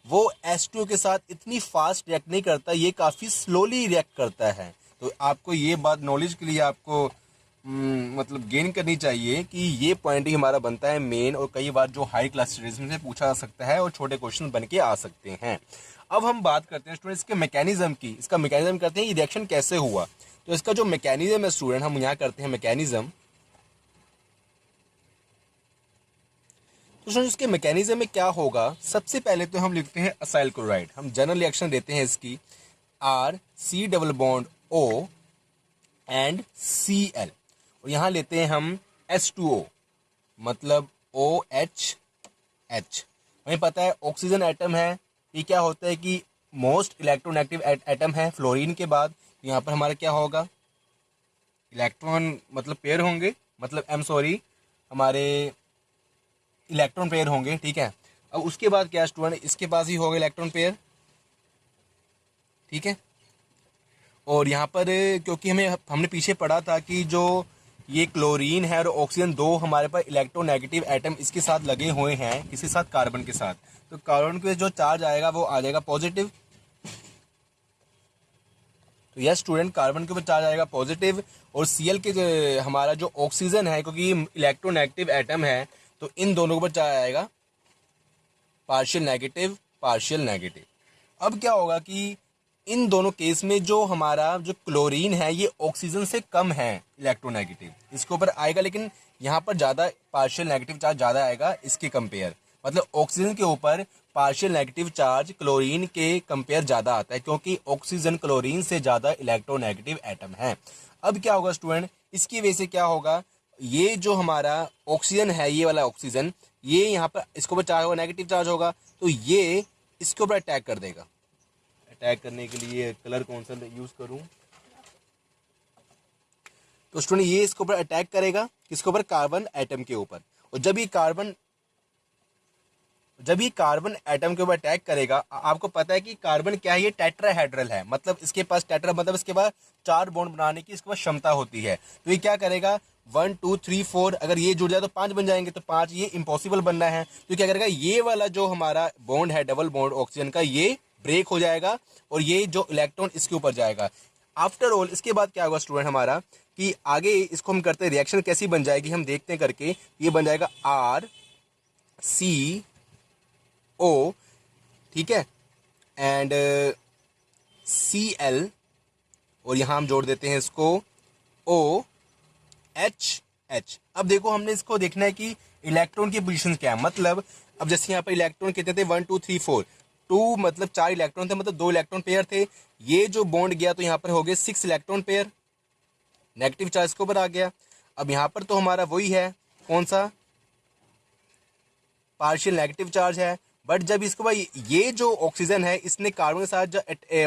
वो H2 के साथ इतनी फास्ट रिएक्ट नहीं करता, ये काफ़ी स्लोली रिएक्ट करता है। तो आपको ये बात नॉलेज के लिए आपको मतलब गेन करनी चाहिए कि ये पॉइंट ही हमारा बनता है मेन, और कई बार जो हाई क्लास स्टडीज में से पूछा जा सकता है और छोटे क्वेश्चन बन के आ सकते हैं। अब हम बात करते हैं स्टूडेंट इसके मैकेनिज्म की। इसका मैकेनिज्म करते हैं, ये रिएक्शन कैसे हुआ। तो इसका जो मैकेनिज्म है स्टूडेंट, हम यहाँ करते हैं मैकेनिज्म। तो स्टूडेंट इसके मैकेनिज्म में क्या होगा, सबसे पहले तो हम लिखते हैं असाइल क्लोराइड। हम जनरल रिएक्शन देते हैं इसकी R C double bond O and Cl, और यहाँ लेते हैं हम H2O मतलब OH। हमें पता है ऑक्सीजन एटम है, ये क्या होता है कि मोस्ट इलेक्ट्रोनेगेटिव एटम है फ्लोरीन के बाद। यहाँ पर हमारा क्या होगा, इलेक्ट्रॉन मतलब पेयर होंगे, मतलब हमारे इलेक्ट्रॉन पेयर होंगे, ठीक है। अब उसके बाद क्या स्टूडेंट, इसके पास ही होगा इलेक्ट्रॉन पेयर, ठीक है। और यहाँ पर क्योंकि हमने पीछे पढ़ा था कि जो ये क्लोरीन है और ऑक्सीजन, दो हमारे पास इलेक्ट्रोनेगेटिव एटम इसके साथ लगे हुए हैं, किसी साथ, कार्बन के साथ। तो कार्बन के जो चार्ज आएगा वो आ जाएगा पॉजिटिव। तो यस स्टूडेंट, कार्बन के ऊपर चार्ज आएगा पॉजिटिव, और Cl के हमारा जो ऑक्सीजन है, क्योंकि इलेक्ट्रोनेगेटिव एटम है, तो इन दोनों के ऊपर चार्ज आएगा पार्शियल नेगेटिव। अब क्या होगा कि इन दोनों केस में जो हमारा जो क्लोरीन है ये ऑक्सीजन से कम है इलेक्ट्रोनेगेटिव, इसके ऊपर आएगा, लेकिन यहाँ पर ज़्यादा पार्शियल नेगेटिव चार्ज ज़्यादा आएगा इसके कंपेयर। मतलब ऑक्सीजन के ऊपर पार्शियल नेगेटिव चार्ज क्लोरीन के कंपेयर ज़्यादा आता है, क्योंकि ऑक्सीजन क्लोरीन से ज़्यादा इलेक्ट्रोनेगेटिव एटम है। अब क्या होगा स्टूडेंट, इसकी वजह से क्या होगा, ये जो हमारा ऑक्सीजन है, ये वाला ऑक्सीजन, ये यहाँ पर इसके ऊपर चार्ज होगा, नेगेटिव चार्ज होगा, तो ये इसके ऊपर अटैक कर देगा। अटैक करने के लिए कलर कौन सा यूज करूं, तो स्टूडेंट ये इसके ऊपर अटैक करेगा, किसके ऊपर, कार्बन एटम के ऊपर। और जब ये कार्बन एटम के ऊपर अटैक करेगा, आपको पता है कि कार्बन क्या है, ये टेट्राहेड्रल है, मतलब इसके पास मतलब इसके पास 4 बॉन्ड बनाने की इसके पास क्षमता होती है। तो ये क्या करेगा, 1 2 3 4, अगर ये जुड़ जाए तो 5 बन जाएंगे, तो 5 ये इम्पॉसिबल बनना है। तो क्या करेगा, ये वाला जो हमारा बॉन्ड है डबल बॉन्ड ऑक्सीजन का, ये ब्रेक हो जाएगा और ये जो इलेक्ट्रॉन इसके ऊपर जाएगा। आफ्टर ऑल इसके बाद क्या होगा स्टूडेंट हमारा, कि आगे इसको हम करते हैं, रिएक्शन कैसी बन जाएगी हम देखते हैं करके। ये बन जाएगा RCO, ठीक है, एंड Cl, और यहां हम जोड़ देते हैं इसको OH। अब देखो हमने इसको देखना है कि इलेक्ट्रॉन की पोजीशन क्या है। मतलब अब जैसे यहाँ पर इलेक्ट्रॉन कितने थे, 1 2 3 4, 2 मतलब 4 इलेक्ट्रॉन थे, मतलब 2 इलेक्ट्रॉन पेयर थे। ये जो बॉन्ड गया तो यहाँ पर हो गए 6 इलेक्ट्रॉन पेयर, नेगेटिव चार्ज के ऊपर आ गया। अब यहाँ पर तो हमारा वही है, कौन सा, पार्शियल नेगेटिव चार्ज है। बट जब इसको भाई ये जो ऑक्सीजन है, इसने कार्बन के साथ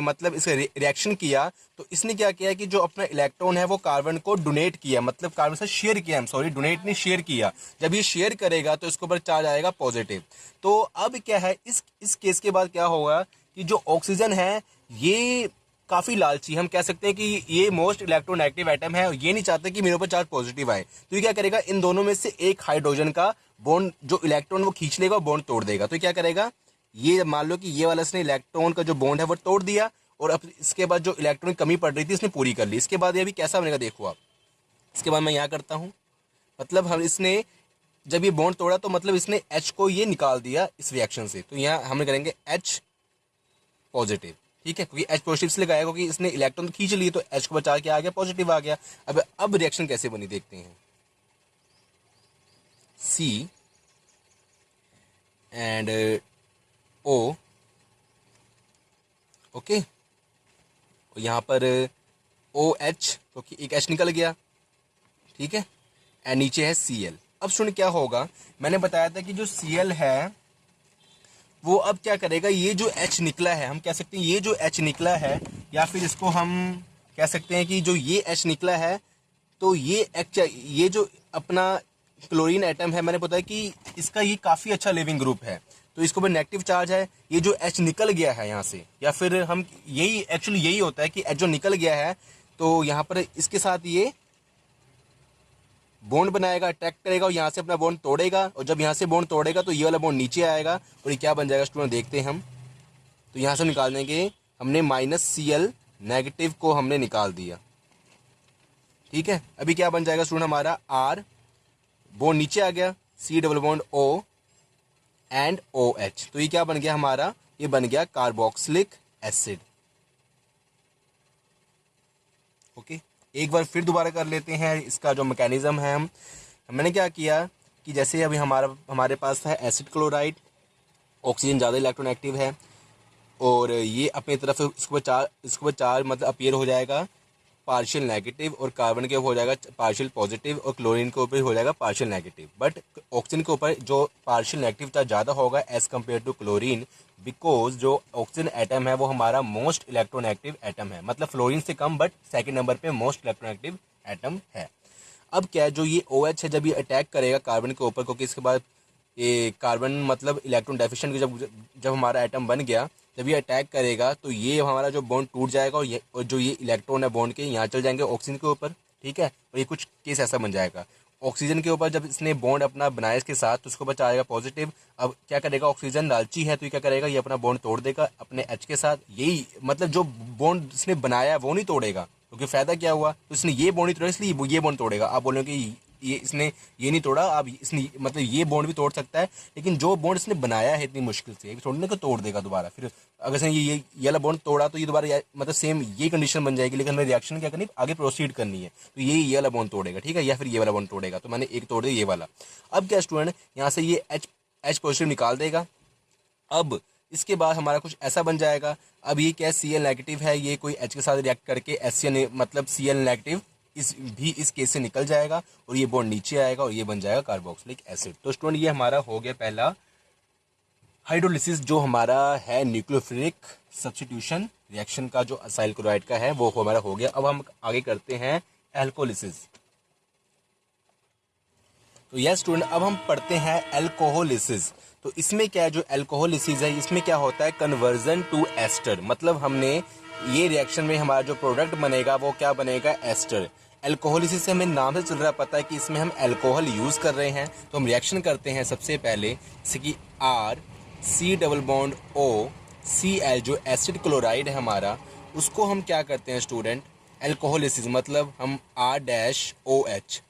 मतलब इसका रिएक्शन किया, तो इसने क्या किया कि जो अपना इलेक्ट्रॉन है वो कार्बन को डोनेट किया, मतलब कार्बन से शेयर किया, डोनेट नहीं, शेयर किया। जब ये शेयर करेगा तो इसके ऊपर चार्ज आएगा पॉजिटिव। तो अब क्या है, इस केस के बाद क्या होगा कि जो ऑक्सीजन है ये काफ़ी लालची, हम कह सकते हैं कि ये मोस्ट इलेक्ट्रोनेगेटिव एटम है, ये नहीं चाहते कि मेरे ऊपर चार्ज पॉजिटिव आए, तो ये क्या करेगा, इन दोनों में से एक हाइड्रोजन का बॉन्ड जो इलेक्ट्रॉन वो खींच लेगा, बॉन्ड तोड़ देगा। तो क्या करेगा, ये मान लो कि ये वाला इसने इलेक्ट्रॉन का जो बॉन्ड है वो तोड़ दिया, और अब इसके बाद जो इलेक्ट्रॉन की कमी पड़ रही थी इसने पूरी कर ली। इसके बाद ये भी कैसा बनेगा देखो आप। इसके बाद मैं यहाँ करता हूँ, मतलब हम इसने जब ये बॉन्ड तोड़ा तो मतलब इसने H को ये निकाल दिया इस रिएक्शन से, तो यहाँ हम करेंगे H पॉजिटिव, ठीक है, क्योंकि H पॉजिटिव इसलिए लगाया क्योंकि इसने इलेक्ट्रॉन तो खींच लिए, तो H को बचा के आ गया, पॉजिटिव आ गया। अब रिएक्शन कैसे बनी देखते हैं। C एंड O, ओके, यहाँ पर OH क्योंकि एक H निकल गया, ठीक है, एंड नीचे है Cl। अब सुन क्या होगा, मैंने बताया था कि जो Cl है वो अब क्या करेगा, ये जो H निकला है, हम कह सकते हैं ये जो H निकला है, या फिर इसको हम कह सकते हैं कि जो ये H निकला है, तो ये जो अपना क्लोरीन एटम है, मैंने बताया कि इसका ये काफ़ी अच्छा लिविंग ग्रुप है, तो इसको भी नेगेटिव चार्ज है। ये जो H निकल गया है यहाँ से, या फिर हम यही एक्चुअली यही होता है कि H जो निकल गया है, तो यहाँ पर इसके साथ ये बॉन्ड बनाएगा, अट्रैक्ट करेगा, और यहाँ से अपना बॉन्ड तोड़ेगा, और जब यहाँ से बॉन्ड तोड़ेगा तो ये वाला बॉन्ड नीचे आएगा, और ये क्या बन जाएगा स्टूडेंट देखते हैं हम। तो यहाँ से निकाल देंगे, हमने -Cl नेगेटिव को हमने निकाल दिया, ठीक है। अभी क्या बन जाएगा स्टूडेंट हमारा, R बॉन्ड नीचे आ गया, C double bond O and OH, तो ये क्या बन गया हमारा, ये बन गया कार्बोक्सिलिक एसिड, ओके। एक बार फिर दोबारा कर लेते हैं इसका जो मैकेनिज्म है। मैंने क्या किया कि जैसे अभी हमारे पास है एसिड क्लोराइड, ऑक्सीजन ज़्यादा इलेक्ट्रोनेगेटिव है, और ये अपनी तरफ इसको चार मतलब अपीयर हो जाएगा पार्शियल नेगेटिव, और कार्बन के ऊपर हो जाएगा पार्शियल पॉजिटिव, और क्लोरीन के ऊपर हो जाएगा पार्शियल नेगेटिव। बट ऑक्सीजन के ऊपर जो पार्शियल नेगेटिव चार्ज ज़्यादा होगा as compare to chlorine, because जो ऑक्सीजन एटम है वो हमारा मोस्ट इलेक्ट्रोनेगेटिव एटम है, मतलब फ्लोरीन से कम, बट सेकंड नंबर पे मोस्ट इलेक्ट्रोनेगेटिव एटम है। अब क्या है, जो ये OH है, जब ये अटैक करेगा कार्बन के ऊपर, क्योंकि इसके बाद ये कार्बन मतलब इलेक्ट्रॉन डेफिशिएंट की जब हमारा एटम बन गया, जब ये अटैक करेगा तो ये हमारा जो बॉन्ड टूट जाएगा, और जो ये इलेक्ट्रॉन है बॉन्ड के यहाँ चल जाएंगे ऑक्सीजन के ऊपर, ठीक है। और ये कुछ केस ऐसा बन जाएगा, ऑक्सीजन के ऊपर जब इसने बॉन्ड अपना बनाया इसके साथ, तो उसको बचा आएगा पॉजिटिव। अब क्या करेगा, ऑक्सीजन लालची है, तो ये क्या करेगा, ये अपना बॉन्ड तोड़ देगा अपने H के साथ। यही मतलब जो बॉन्ड इसने बनाया वो नहीं तोड़ेगा, क्योंकि फ़ायदा क्या हुआ, तो इसने ये बॉन्ड नहीं तोड़ा इसलिए ये बॉन्ड तोड़ेगा। आप बोलोगे कि इसने ये नहीं तोड़ा, अब इसने मतलब ये बॉन्ड भी तोड़ सकता है, लेकिन जो बॉन्ड इसने बनाया है इतनी मुश्किल से, तोड़ने को तोड़ देगा दोबारा। फिर अगर इसने ये वाला बॉन्ड तोड़ा तो ये दोबारा मतलब सेम ये कंडीशन बन जाएगी, लेकिन हमें रिएक्शन क्या करनी, आगे प्रोसीड करनी है, तो ये वाला बॉन्ड तोड़ेगा, ठीक है, या फिर ये वाला बॉन्ड तोड़ेगा। तो मैंने एक तोड़ दिया ये वाला। अब क्या स्टूडेंट, यहाँ से ये H पॉजिटिव निकाल देगा। अब इसके बाद हमारा कुछ ऐसा बन जाएगा, अब ये क्या Cl नेगेटिव है, ये कोई H के साथ रिएक्ट करके HCl मतलब Cl नेगेटिव इस केस से निकल जाएगा, और ये बॉन्ड नीचे आएगा, और ये बन जाएगा कार्बोक्सिलिक एसिड। तो स्टूडेंट ये हमारा हो गया पहला हाइड्रोलिसिस, जो हमारा है न्यूक्लियोफिलिक सब्स्टिट्यूशन रिएक्शन का, जो असाइल क्लोराइड का है वो हमारा हो गया। अब हम आगे करते हैं एल्कोलिसिस। तो यस स्टूडेंट, अब हम पढ़ते हैं एल्कोहोलिसिस। तो इसमें क्या है, जो एल्कोहोलिसिस है इसमें क्या होता है, कन्वर्जन टू एस्टर, मतलब हमने ये रिएक्शन में हमारा जो प्रोडक्ट बनेगा वो क्या बनेगा, एस्टर। एल्कोहोलिसिस से हमें नाम से चल रहा पता है कि इसमें हम एल्कोहल यूज़ कर रहे हैं। तो हम रिएक्शन करते हैं सबसे पहले, जैसे कि RC डबल बॉन्ड OCl, जो एसिड क्लोराइड है हमारा, उसको हम क्या करते हैं स्टूडेंट, एल्कोहोलिसिस मतलब हम R-OH,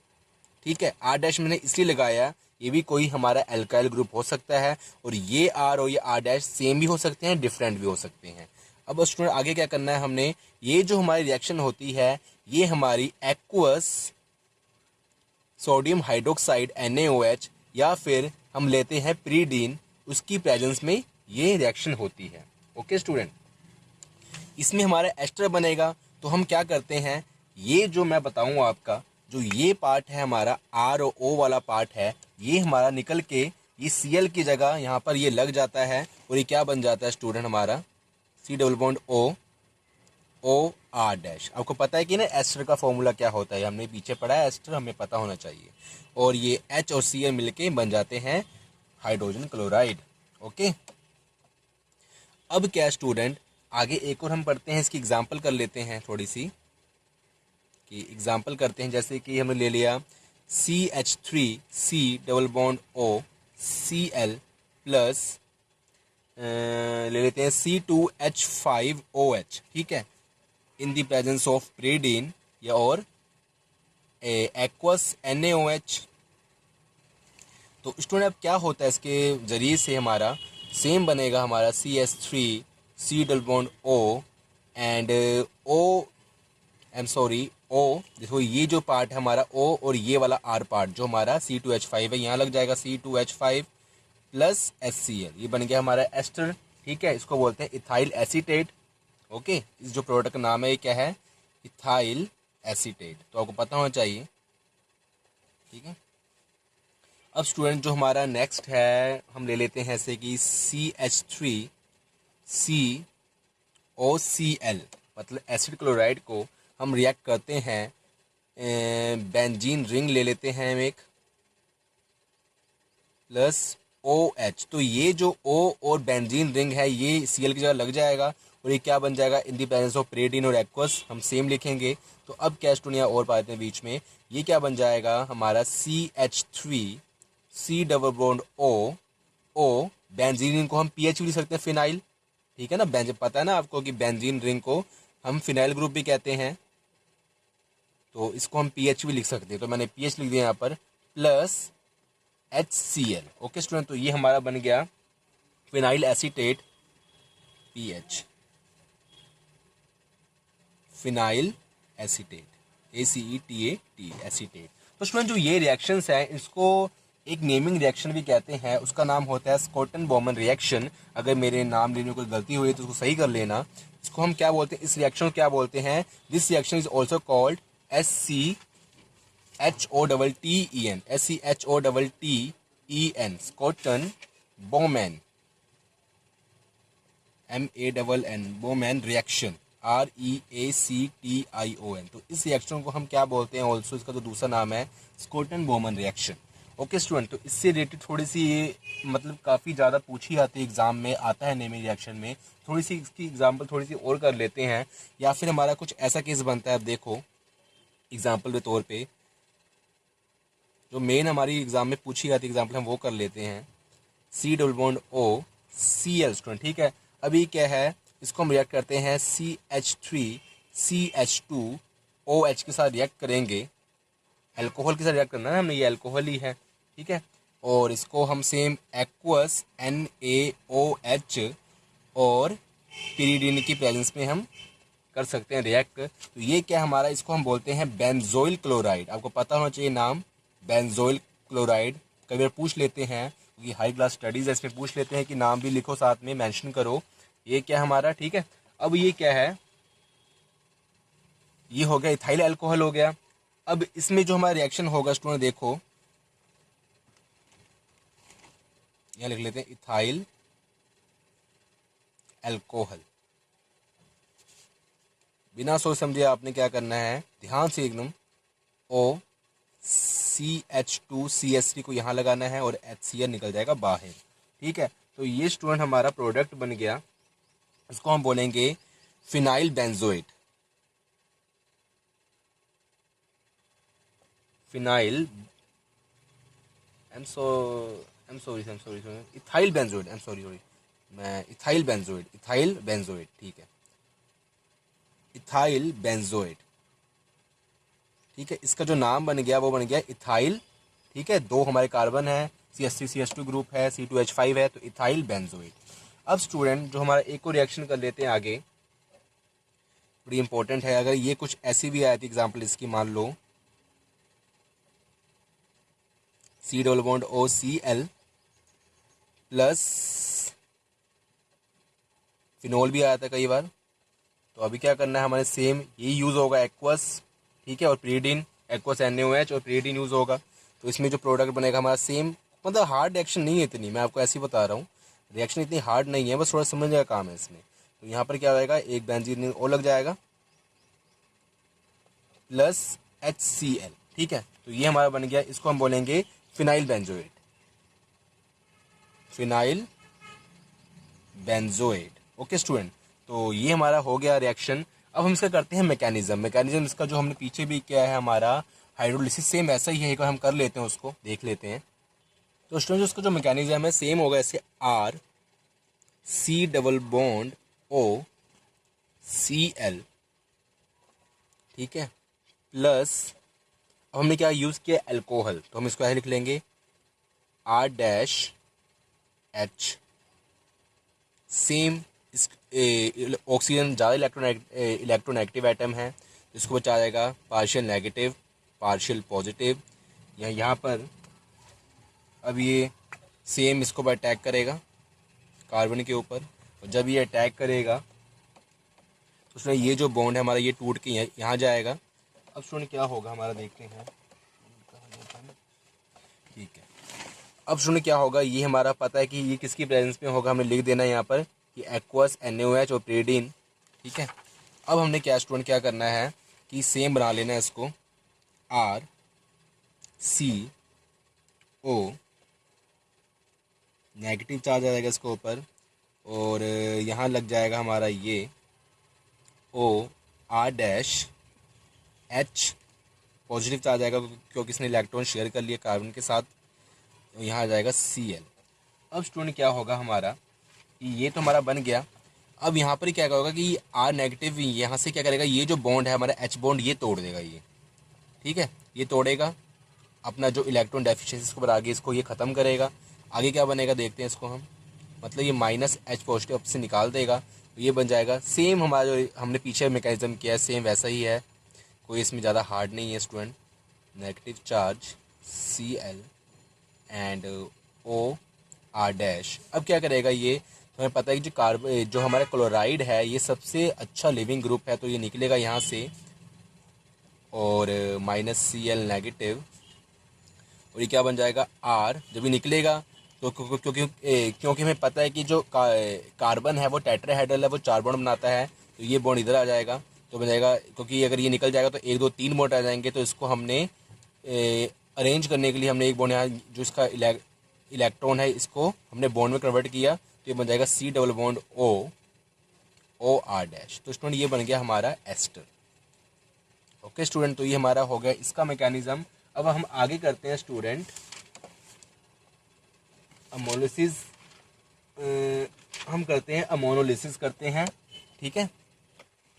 ठीक है। R- मैंने इसलिए लगाया, ये भी कोई हमारा एल्काइल ग्रुप हो सकता है, और ये R और ये R- सेम भी हो सकते हैं, डिफरेंट भी हो सकते हैं। अब स्टूडेंट आगे क्या करना है हमने, ये जो हमारी रिएक्शन होती है ये हमारी एक्वस सोडियम हाइड्रोक्साइड NaOH, या फिर हम लेते हैं प्रीडीन, उसकी प्रेजेंस में ये रिएक्शन होती है। ओके स्टूडेंट, इसमें हमारा एस्टर बनेगा। तो हम क्या करते हैं, ये जो मैं बताऊँ आपका, जो ये पार्ट है हमारा R और O वाला पार्ट है, ये हमारा निकल के ये Cl की जगह यहाँ पर ये लग जाता है, और ये क्या बन जाता है स्टूडेंट हमारा C डबल बॉन्ड OR-। आपको पता है कि ना एस्टर का फॉर्मूला क्या होता है, हमने पीछे पढ़ा है एस्टर, हमें पता होना चाहिए। और ये H और Cl मिलके बन जाते हैं हाइड्रोजन क्लोराइड। ओके, अब क्या स्टूडेंट, आगे एक और हम पढ़ते हैं, इसकी एग्जांपल कर लेते हैं थोड़ी सी, कि एग्जांपल करते हैं। जैसे कि हमने ले लिया CH3C double bond O Cl plus ले लेते हैं C2H5OH, ठीक है, इन द प्रेजेंस ऑफ प्रीडीन या और एक्वस NaOH। तो स्टूडेंट अब क्या होता है, इसके जरिए से हमारा सेम बनेगा हमारा CH3C double bond O and O, देखो ये जो पार्ट है हमारा O और ये वाला R पार्ट जो हमारा C2H5 है, यहाँ लग जाएगा C2H5 प्लस HCl, ये बन गया हमारा एस्टर, ठीक है। इसको बोलते हैं इथाइल एसीटेट। ओके, इस जो प्रोडक्ट का नाम है ये क्या है, इथाइल एसीटेट, तो आपको पता होना चाहिए, ठीक है। अब स्टूडेंट जो हमारा नेक्स्ट है हम ले लेते हैं ऐसे कि CH3COCl, मतलब एसिड क्लोराइड को हम रिएक्ट करते हैं बेंजीन रिंग ले लेते हैं हम एक प्लस OH। तो ये जो O और बेंजीन रिंग है ये Cl की जगह लग जाएगा और ये क्या बन जाएगा, इन द प्रेजेंस ऑफ प्रीडीन और एक्वस, हम सेम लिखेंगे। तो अब क्या स्टूडेंट और पाते हैं बीच में, ये क्या बन जाएगा हमारा CH3C double bond O benzene ring को हम PH भी लिख सकते हैं, फिनाइल, ठीक है ना। बेंज पता है ना आपको कि बेंजीन रिंग को हम फिनाइल ग्रुप भी कहते हैं, तो इसको हम PH भी लिख सकते हैं, तो मैंने PH लिख दिया यहाँ पर, प्लस HCl। ओके स्टूडेंट, तो ये हमारा बन गया phenyl acetate PH, phenyl acetate ACETAT acetate. तो स्टूडेंट जो ये रिएक्शंस हैं इसको एक नेमिंग रिएक्शन भी कहते हैं, उसका नाम होता है स्कॉटन बोमन रिएक्शन। अगर मेरे नाम लेने में कोई गलती हुई तो उसको सही कर लेना। इसको हम क्या बोलते हैं, इस रिएक्शन को क्या बोलते हैं, this reaction is also called SCHOTTEN Schotten Baumann MANN Baumann reaction REACTION। तो इस रिएक्शन को हम क्या बोलते हैं ऑल्सो, इसका जो दूसरा नाम है Schotten Baumann reaction. Okay student, तो इससे रिलेटेड थोड़ी सी ये मतलब काफ़ी ज़्यादा पूछी जाती है एग्जाम में, आता है नेमिंग रिएक्शन में। थोड़ी सी इसकी एग्जांपल थोड़ी सी और कर लेते हैं, या फिर हमारा कुछ ऐसा केस बनता है। अब देखो एग्जाम्पल के तौर पे जो मेन हमारी एग्जाम में पूछी जाती है एग्जाम्पल हम वो कर लेते हैं, C double bond O Cl student, ठीक है। अभी क्या है, इसको हम रिएक्ट करते हैं CH3CH2OH के साथ रिएक्ट करेंगे, अल्कोहल के साथ रिएक्ट करना है हमने, ये अल्कोहल ही है, ठीक है। और इसको हम सेम एक्वस NaOH और पिरीडीन की प्रेजेंस में हम कर सकते हैं रिएक्ट। तो ये क्या हमारा, इसको हम बोलते हैं बेंजोइल क्लोराइड। आपको पता होना चाहिए नाम, बेंजोइल क्लोराइड कई बार पूछ लेते हैं, क्योंकि हाई क्लास स्टडीज़ है इसमें पूछ लेते हैं कि नाम भी लिखो साथ में मेंशन करो। ये क्या हमारा, ठीक है। अब ये क्या है, ये हो गया इथाइल अल्कोहल हो गया। अब इसमें जो हमारा रिएक्शन होगा स्टूडेंट देखो, यहाँ लिख लेते हैं इथाइल अल्कोहल। बिना सोच समझे आपने क्या करना है, ध्यान से एकदम, O CH2CH3 को यहाँ लगाना है और HCl निकल जाएगा बाहर, ठीक है। तो ये स्टूडेंट हमारा प्रोडक्ट बन गया, इसको हम बोलेंगे phenyl benzoate, phenyl ethyl benzoate, ethyl benzoate, ठीक है, इथाइल बेंजोएट, ठीक है। इसका जो नाम बन गया वो बन गया इथाइल, ठीक है। दो हमारे कार्बन है, CH3CH2 ग्रुप है, C2H5 है, तो इथाइल बेंजोएट। अब स्टूडेंट जो हमारा एक और रिएक्शन कर लेते हैं आगे, बड़ी इंपॉर्टेंट है। अगर ये कुछ ऐसी भी आई थी एग्जाम्पल इसकी, मान लो C double bond OCl plus phenol भी आया था कई बार, तो अभी क्या करना है हमारे, सेम यही यूज़ होगा एक्वस, ठीक है, और प्रीडीन, एक्वस NaOH और प्रीडीन यूज़ होगा। तो इसमें जो प्रोडक्ट बनेगा हमारा सेम, मतलब हार्ड रिएक्शन नहीं है इतनी, मैं आपको ऐसे ही बता रहा हूँ, रिएक्शन इतनी हार्ड नहीं है, बस थोड़ा समझने का काम है इसमें। तो यहाँ पर क्या होगा, एक बेंजीन और लग जाएगा प्लस HCl, ठीक है। तो ये हमारा बन गया, इसको हम बोलेंगे phenyl benzoate, phenyl benzoate. Okay student, तो ये हमारा हो गया रिएक्शन। अब हम इसका करते हैं मैकेनिज्म इसका जो हमने पीछे भी किया है हमारा हाइड्रोलिसिस, सेम ऐसा ही है, एक बार हम कर लेते हैं, उसको देख लेते हैं। तो स्टूडेंट उसका जो मैकेनिज्म है सेम होगा ऐसे, R C double bond O C L, ठीक है, प्लस अब हमने क्या यूज़ किया, अल्कोहल, तो हम इसको ऐसे लिख लेंगे आर डैश एच। सेम इस ऑक्सीजन ज़्यादा इलेक्ट्रोनेगेटिव एटम है, इसको बचा जाएगा पार्शियल नेगेटिव पार्शियल पॉजिटिव। यहाँ पर अब ये सेम इसको पर अटैक करेगा कार्बन के ऊपर, और जब ये अटैक करेगा तो उसमें ये जो बॉन्ड है हमारा ये टूट के यहाँ जाएगा। अब स्टूडेंट क्या होगा हमारा, देखते हैं, ठीक है। अब स्टूडेंट क्या होगा, ये हमारा पता है कि ये किसकी प्रेजेंस में होगा, हमें लिख देना है यहाँ पर कि एक्वस NaOH और प्रीडीन, ठीक है। अब हमने क्या स्टूडेंट क्या करना है कि सेम बना लेना है इसको, R C O, negative charge आ जाएगा इसके ऊपर, और यहाँ लग जाएगा हमारा ये O R dash H, positive charge आएगा क्योंकि इसने इलेक्ट्रॉन शेयर कर लिया कार्बन के साथ, तो यहाँ आ जाएगा Cl। अब स्टूडेंट क्या होगा हमारा, ये तो हमारा बन गया। अब यहाँ पर क्या होगा कि आर नेगेटिव यहाँ से क्या करेगा, ये जो बॉन्ड है हमारा H बॉन्ड ये तोड़ देगा ये, ठीक है, ये तोड़ेगा अपना जो इलेक्ट्रॉन डेफिशिएंसी इसको आगे इसको ये ख़त्म करेगा। आगे क्या बनेगा देखते हैं इसको हम, मतलब ये माइनस H पॉजिटिव से निकाल देगा, तो ये बन जाएगा सेम हमारा जो हमने पीछे मैकेनिज्म किया है सेम वैसा ही है, कोई इसमें ज़्यादा हार्ड नहीं है student. Negative charge Cl and O R dash. अब क्या करेगा ये, तो हमें पता है कि जो हमारा क्लोराइड है ये सबसे अच्छा लिविंग ग्रुप है, तो ये निकलेगा यहाँ से, और माइनस Cl नेगेटिव, और ये क्या बन जाएगा आर। जब ये निकलेगा तो क्योंकि हमें पता है कि जो कार्बन है वो टेट्राहेड्रल है, वो 4 बॉन्ड बनाता है, तो ये बॉन्ड इधर आ जाएगा, तो बन जाएगा, क्योंकि अगर ये निकल जाएगा तो 1 2 3 बॉन्ड आ जाएंगे, तो इसको हमने अरेंज करने के लिए हमने एक बॉन्ड यहाँ जो इसका इलेक्ट्रॉन है इसको हमने बॉन्ड में कन्वर्ट किया, तो ये बन जाएगा C double bond O R dash. तो स्टूडेंट ये बन गया हमारा एस्टर। ओके स्टूडेंट, तो ये हमारा हो गया इसका मैकेनिज्म। अब हम आगे करते हैं स्टूडेंट अमोलिसिस, हम करते हैं अमोनोलिसिस करते हैं, ठीक है। तो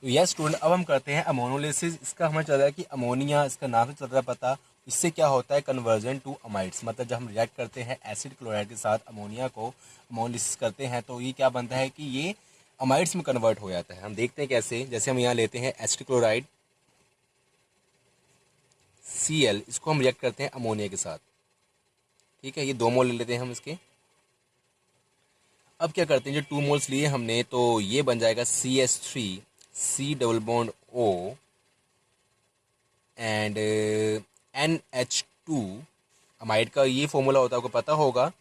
यस स्टूडेंट, अब हम करते हैं अमोनोलिसिस। इसका हमें चल रहा है कि अमोनिया, इसका नाम से चल रहा है पता, इससे क्या होता है कन्वर्जन टू अमाइड्स, मतलब जब हम रिएक्ट करते हैं एसिड क्लोराइड के साथ अमोनिया को अमोनोलिसिस करते हैं तो ये क्या बनता है कि ये अमाइड्स में कन्वर्ट हो जाता है। हम देखते हैं कैसे, जैसे हम यहाँ लेते हैं एसिड क्लोराइड Cl, इसको हम रिएक्ट करते हैं अमोनिया के साथ, ठीक है, ये 2 मोल ले लेते हैं हम इसके। अब क्या करते हैं, जो 2 मोल्स लिए हमने, तो ये बन जाएगा CH3 C double bond O and NH2, amide का ये फॉर्मूला होता है आपको पता होगा,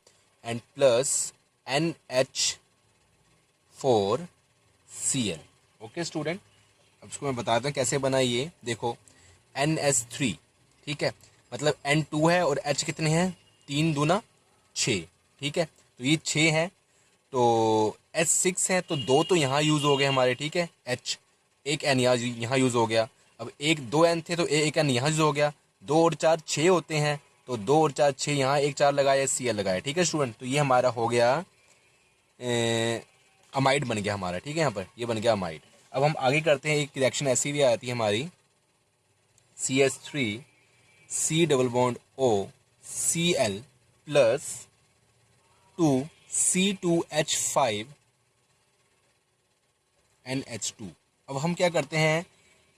and plus NH4Cl। Okay student, अब इसको मैं बताता हूँ कैसे बना ये, देखो NH3, ठीक है, मतलब N2 है और H कितने हैं, 3 दूना 6, ठीक है, तो ये 6 है, तो H6 है, तो 2 तो यहाँ यूज़ हो गए हमारे, ठीक है, H, एक N यहाँ यूज़ हो गया। अब 2 N थे तो एक N यहाँ यूज़ हो गया, 2 और 4 6 होते हैं, तो 2 और 4 6 यहाँ, एक 4 लगाया Cl लगाया, ठीक है स्टूडेंट, तो ये हमारा हो गया अमाइड बन गया हमारा, ठीक है, यहाँ पर ये बन गया अमाइड। अब हम आगे करते हैं, एक रिएक्शन ऐसी भी आती है हमारी CH3 C double bond O Cl plus 2C2H5 NH2। अब हम क्या करते हैं,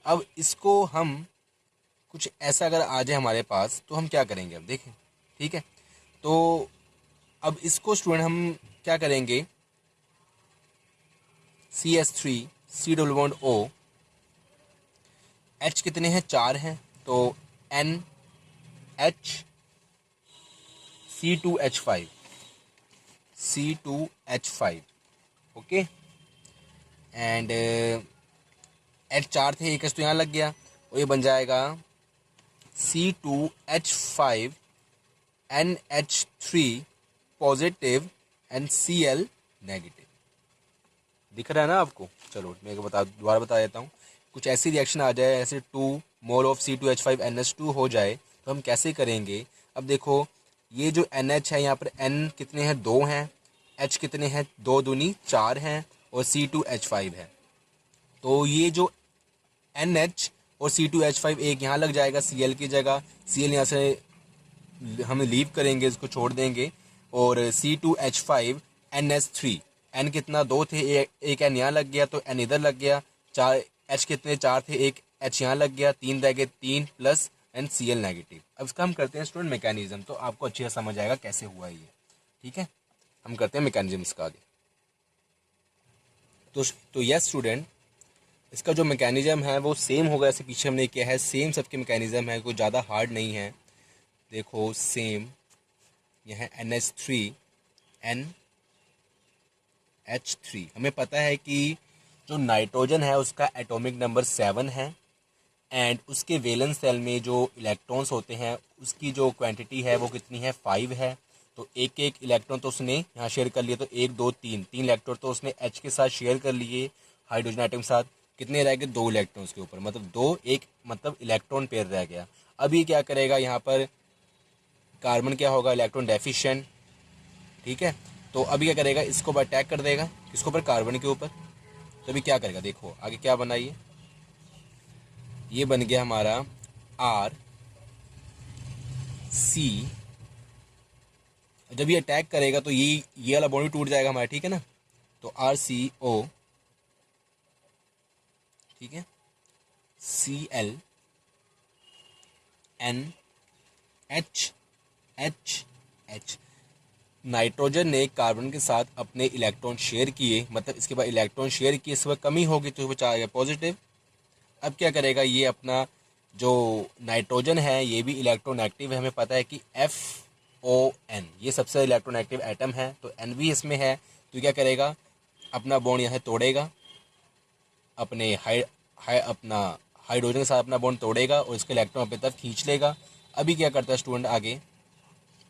अब इसको हम कुछ ऐसा अगर आ जाए हमारे पास तो हम क्या करेंगे, अब देखें, ठीक है, तो अब इसको स्टूडेंट हम क्या करेंगे, CH3 C double bond O, H कितने हैं, 4 हैं, तो NH C2H5 okay, and H 4 थे, एक तो यहाँ लग गया, और ये बन जाएगा C2H5 NH3 positive and Cl negative. दिख रहा है ना आपको? चलो मैं दोबारा बता देता हूँ। कुछ ऐसी रिएक्शन आ जाए, ऐसे 2 मोल ऑफ C2H5NH2 हो जाए तो हम कैसे करेंगे? अब देखो, ये जो NH है यहाँ पर N कितने हैं? 2 हैं। H कितने हैं? 2 दूनी 4 हैं। और C2H5 है। तो ये जो NH और C2H5 एक यहाँ लग जाएगा Cl की जगह। Cl यहाँ से हम लीव करेंगे, इसको छोड़ देंगे। और C2H5NH3, N कितना? 2 थे, एक N यहाँ लग गया तो N इधर लग गया। 4 H कितने? 4 थे, एक H यहाँ लग गया, 3 रह गए, 3 प्लस एंड Cl नेगेटिव। अब इसका हम करते हैं स्टूडेंट मैकेनिज्म, तो आपको अच्छे से समझ आएगा कैसे हुआ ये। ठीक है, हम करते हैं मैकेनिज्म इसका आगे। तो यस स्टूडेंट, इसका जो मैकेनिज्म है वो सेम होगा जैसे पीछे हमने किया है। सेम सबके मैकेनिज्म है, कोई ज़्यादा हार्ड नहीं है। देखो सेम, यह है NH3 NH3। हमें पता है कि जो नाइट्रोजन है उसका एटॉमिक नंबर 7 है, एंड उसके वैलेंस सेल में जो इलेक्ट्रॉन्स होते हैं उसकी जो क्वांटिटी है वो कितनी है? 5 है। तो एक एक इलेक्ट्रॉन तो उसने यहाँ शेयर कर लिए, तो 1 2 3 3 इलेक्ट्रॉन तो उसने H के साथ शेयर कर लिए हाइड्रोजन आइटम के साथ। कितने रह गए? 2 इलेक्ट्रॉन के ऊपर, मतलब 2 एक मतलब इलेक्ट्रॉन पेयर रह गया। अब ये क्या करेगा? यहाँ पर कार्बन क्या होगा? Electron deficient. ठीक है, तो अभी क्या करेगा? इसको अटैक कर देगा, किसके ऊपर? कार्बन के ऊपर। तो अभी क्या करेगा? देखो आगे क्या बना, ये बन गया हमारा RC। जब ये अटैक करेगा तो ये वाला बॉन्ड टूट जाएगा हमारा। ठीक है ना, तो RCO, ठीक है, Cl NH। नाइट्रोजन ने कार्बन के साथ अपने इलेक्ट्रॉन शेयर किए, मतलब इसके बाद इलेक्ट्रॉन शेयर किए, इस वक्त कमी होगी तो बचा आएगा पॉजिटिव। अब क्या करेगा? ये अपना जो नाइट्रोजन है ये भी इलेक्ट्रोनेगेटिव है। हमें पता है कि FON ये सबसे इलेक्ट्रोनेगेटिव एटम है, तो N भी इसमें है। तो क्या करेगा? अपना बॉन्ड यहाँ तोड़ेगा, अपने अपना हाइड्रोजन के साथ अपना बॉन्ड तोड़ेगा और इसके इलेक्ट्रॉन अपनी तरफ खींच लेगा। अभी क्या करता है स्टूडेंट आगे?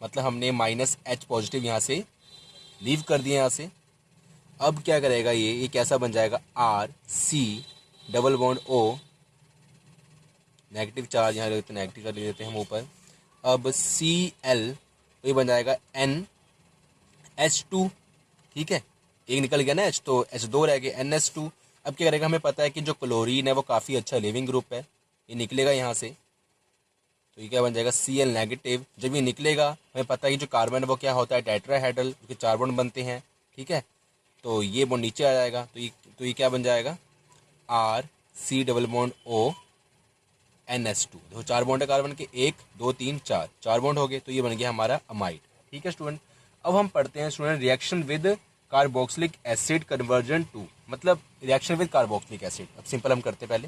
मतलब हमने -H पॉजिटिव यहाँ से लीव कर दिया यहाँ से। अब क्या करेगा? ये कैसा बन जाएगा? RC double bond O, negative charge यहाँ लेते, नेगेटिव कर देते हैं हम ऊपर। अब Cl ये बन जाएगा NH2। ठीक है, एक निकल गया ना H, तो H2 रह गए, NH2। अब क्या करेगा? हमें पता है कि जो क्लोरीन है वो काफ़ी अच्छा लिविंग ग्रुप है, ये निकलेगा यहाँ से। तो ये क्या बन जाएगा? Cl negative. जब ये निकलेगा हमें पता है कि जो कार्बन है वो क्या होता है? टेट्राहेड्रल, उसके 4 बॉन्ड बनते हैं। ठीक है, तो ये बॉन्ड नीचे आ जाएगा, तो ये क्या बन जाएगा? RC double bond O NH2। देखो 4 बॉन्ड है कार्बन के, 1 2 3 4, 4 बॉन्ड हो गए, तो ये बन गया हमारा अमाइड। ठीक है स्टूडेंट, अब हम पढ़ते हैं student reaction with carboxylic acid conversion to, मतलब रिएक्शन विद कार्बोक्सिलिक एसिड। अब सिंपल हम करते हैं पहले।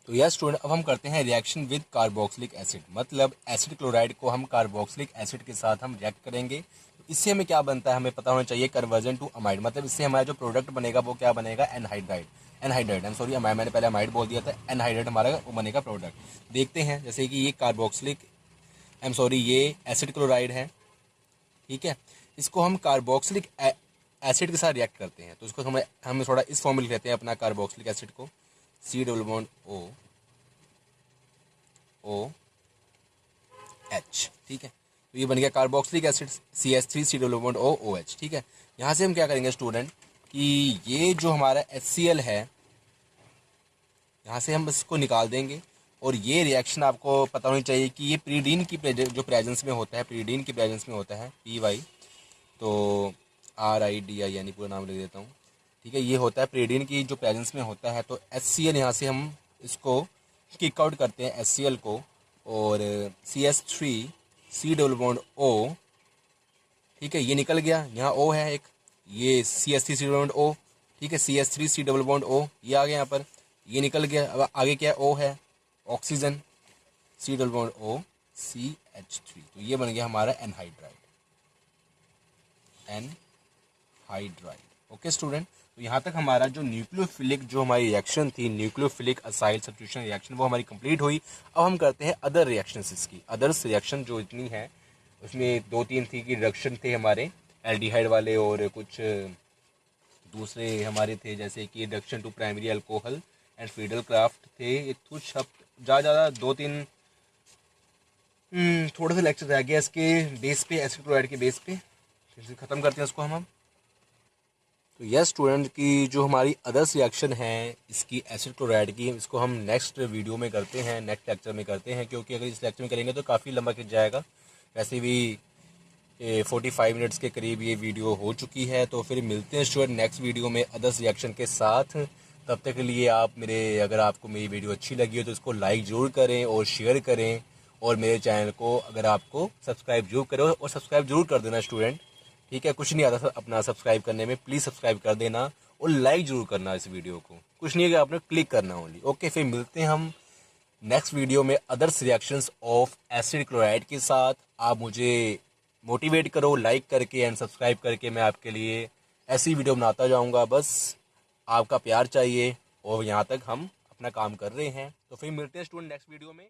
तो यस स्टूडेंट, अब हम करते हैं रिएक्शन विद कार्बोक्सिलिक एसिड, मतलब एसिड क्लोराइड को हम कार्बोक्सिलिक एसिड के साथ हम रिएक्ट करेंगे। तो इससे हमें क्या बनता है? हमें पता होना चाहिए कन्वर्जन टू अमाइड, मतलब इससे हमारा जो प्रोडक्ट बनेगा वो क्या बनेगा? Anhydride. Anhydride, I am sorry, मैंने पहले अमाइड बोल दिया था। एनहाइड्राइड हमारा वो बनेगा प्रोडक्ट। देखते हैं, जैसे कि ये कार्बोक्सिलिक, आई एम सॉरी, ये एसिड क्लोराइड है। ठीक है, इसको हम कार्बोक्सिलिक एसिड के साथ रिएक्ट करते हैं, तो इसको हम थोड़ा इस फॉर्म में लिख लेते हैं अपना कार्बोक्सिलिक एसिड को। C double bond OH। ठीक है, तो ये बन गया carboxylic acid CH3 C double bond OH। ठीक है, यहाँ से हम क्या करेंगे स्टूडेंट कि ये जो हमारा HCl है यहाँ से हम इसको निकाल देंगे। और ये रिएक्शन आपको पता होनी चाहिए कि ये प्रीडीन की जो प्रेजेंस में होता है, प्रीडीन की प्रेजेंस में होता है, PY, तो RIDI यानी पूरा नाम लिख देता हूँ। ठीक है, ये होता है प्रीडीन की जो प्रेजेंस में होता है। तो HCl यहाँ से हम इसको किक आउट करते हैं HCl को, और CH3 C double bond O। ठीक है, ये निकल गया, यहाँ O है एक, ये CH3 C double bond O। ठीक है, CH3 C double bond O ये आ गया यहाँ पर, ये निकल गया। अब आगे क्या है? O है, oxygen, C double bond O CH3, तो ये बन गया हमारा एनहाइड्राइड। ओके स्टूडेंट, तो यहाँ तक हमारा जो न्यूक्लियोफिलिक जो हमारी रिएक्शन थी, न्यूक्लियोफिलिक असाइल सब्स्टिट्यूशन रिएक्शन, वो हमारी कंप्लीट हुई। अब हम करते हैं अदर रिएक्शंस इसकी। अदर्स रिएक्शन जो इतनी है उसमें 2-3 थी कि रिडक्शन थे हमारे एल्डिहाइड वाले और कुछ दूसरे हमारे थे जैसे कि reduction to primary alcohol and Friedel Crafts थे, ये कुछ ज़्यादा 2-3 थोड़ा सा लेक्चर रह गया इसके बेस पे, एसिड क्लोराइड के बेस पे, फिर ख़त्म करते हैं इसको हम अब। तो यस स्टूडेंट की जो हमारी अदर्स रिएक्शन है इसकी एसिड क्लोराइड की, इसको हम नेक्स्ट वीडियो में करते हैं, नेक्स्ट लेक्चर में करते हैं, क्योंकि अगर इस लेक्चर में करेंगे तो काफ़ी लंबा खिंच जाएगा। वैसे भी 45 मिनट्स के करीब ये वीडियो हो चुकी है। तो फिर मिलते हैं स्टूडेंट नेक्स्ट वीडियो में अदर्स रिएक्शन के साथ। तब तक के लिए आप अगर आपको मेरी वीडियो अच्छी लगी हो तो इसको लाइक ज़रूर करें और शेयर करें, और मेरे चैनल को अगर आपको सब्सक्राइब जरूर करें, और सब्सक्राइब जरूर कर देना स्टूडेंट, ठीक है। कुछ नहीं आता अपना सब्सक्राइब करने में, प्लीज़ सब्सक्राइब कर देना और लाइक जरूर करना इस वीडियो को, कुछ नहीं है कि आपने क्लिक करना ओनली। ओके, फिर मिलते हैं हम नेक्स्ट वीडियो में others reactions of acid chloride के साथ। आप मुझे मोटिवेट करो लाइक करके एंड सब्सक्राइब करके, मैं आपके लिए ऐसी वीडियो बनाता जाऊंगा। बस आपका प्यार चाहिए और यहाँ तक हम अपना काम कर रहे हैं। तो फिर मिलते हैं स्टूडेंट नेक्स्ट वीडियो में।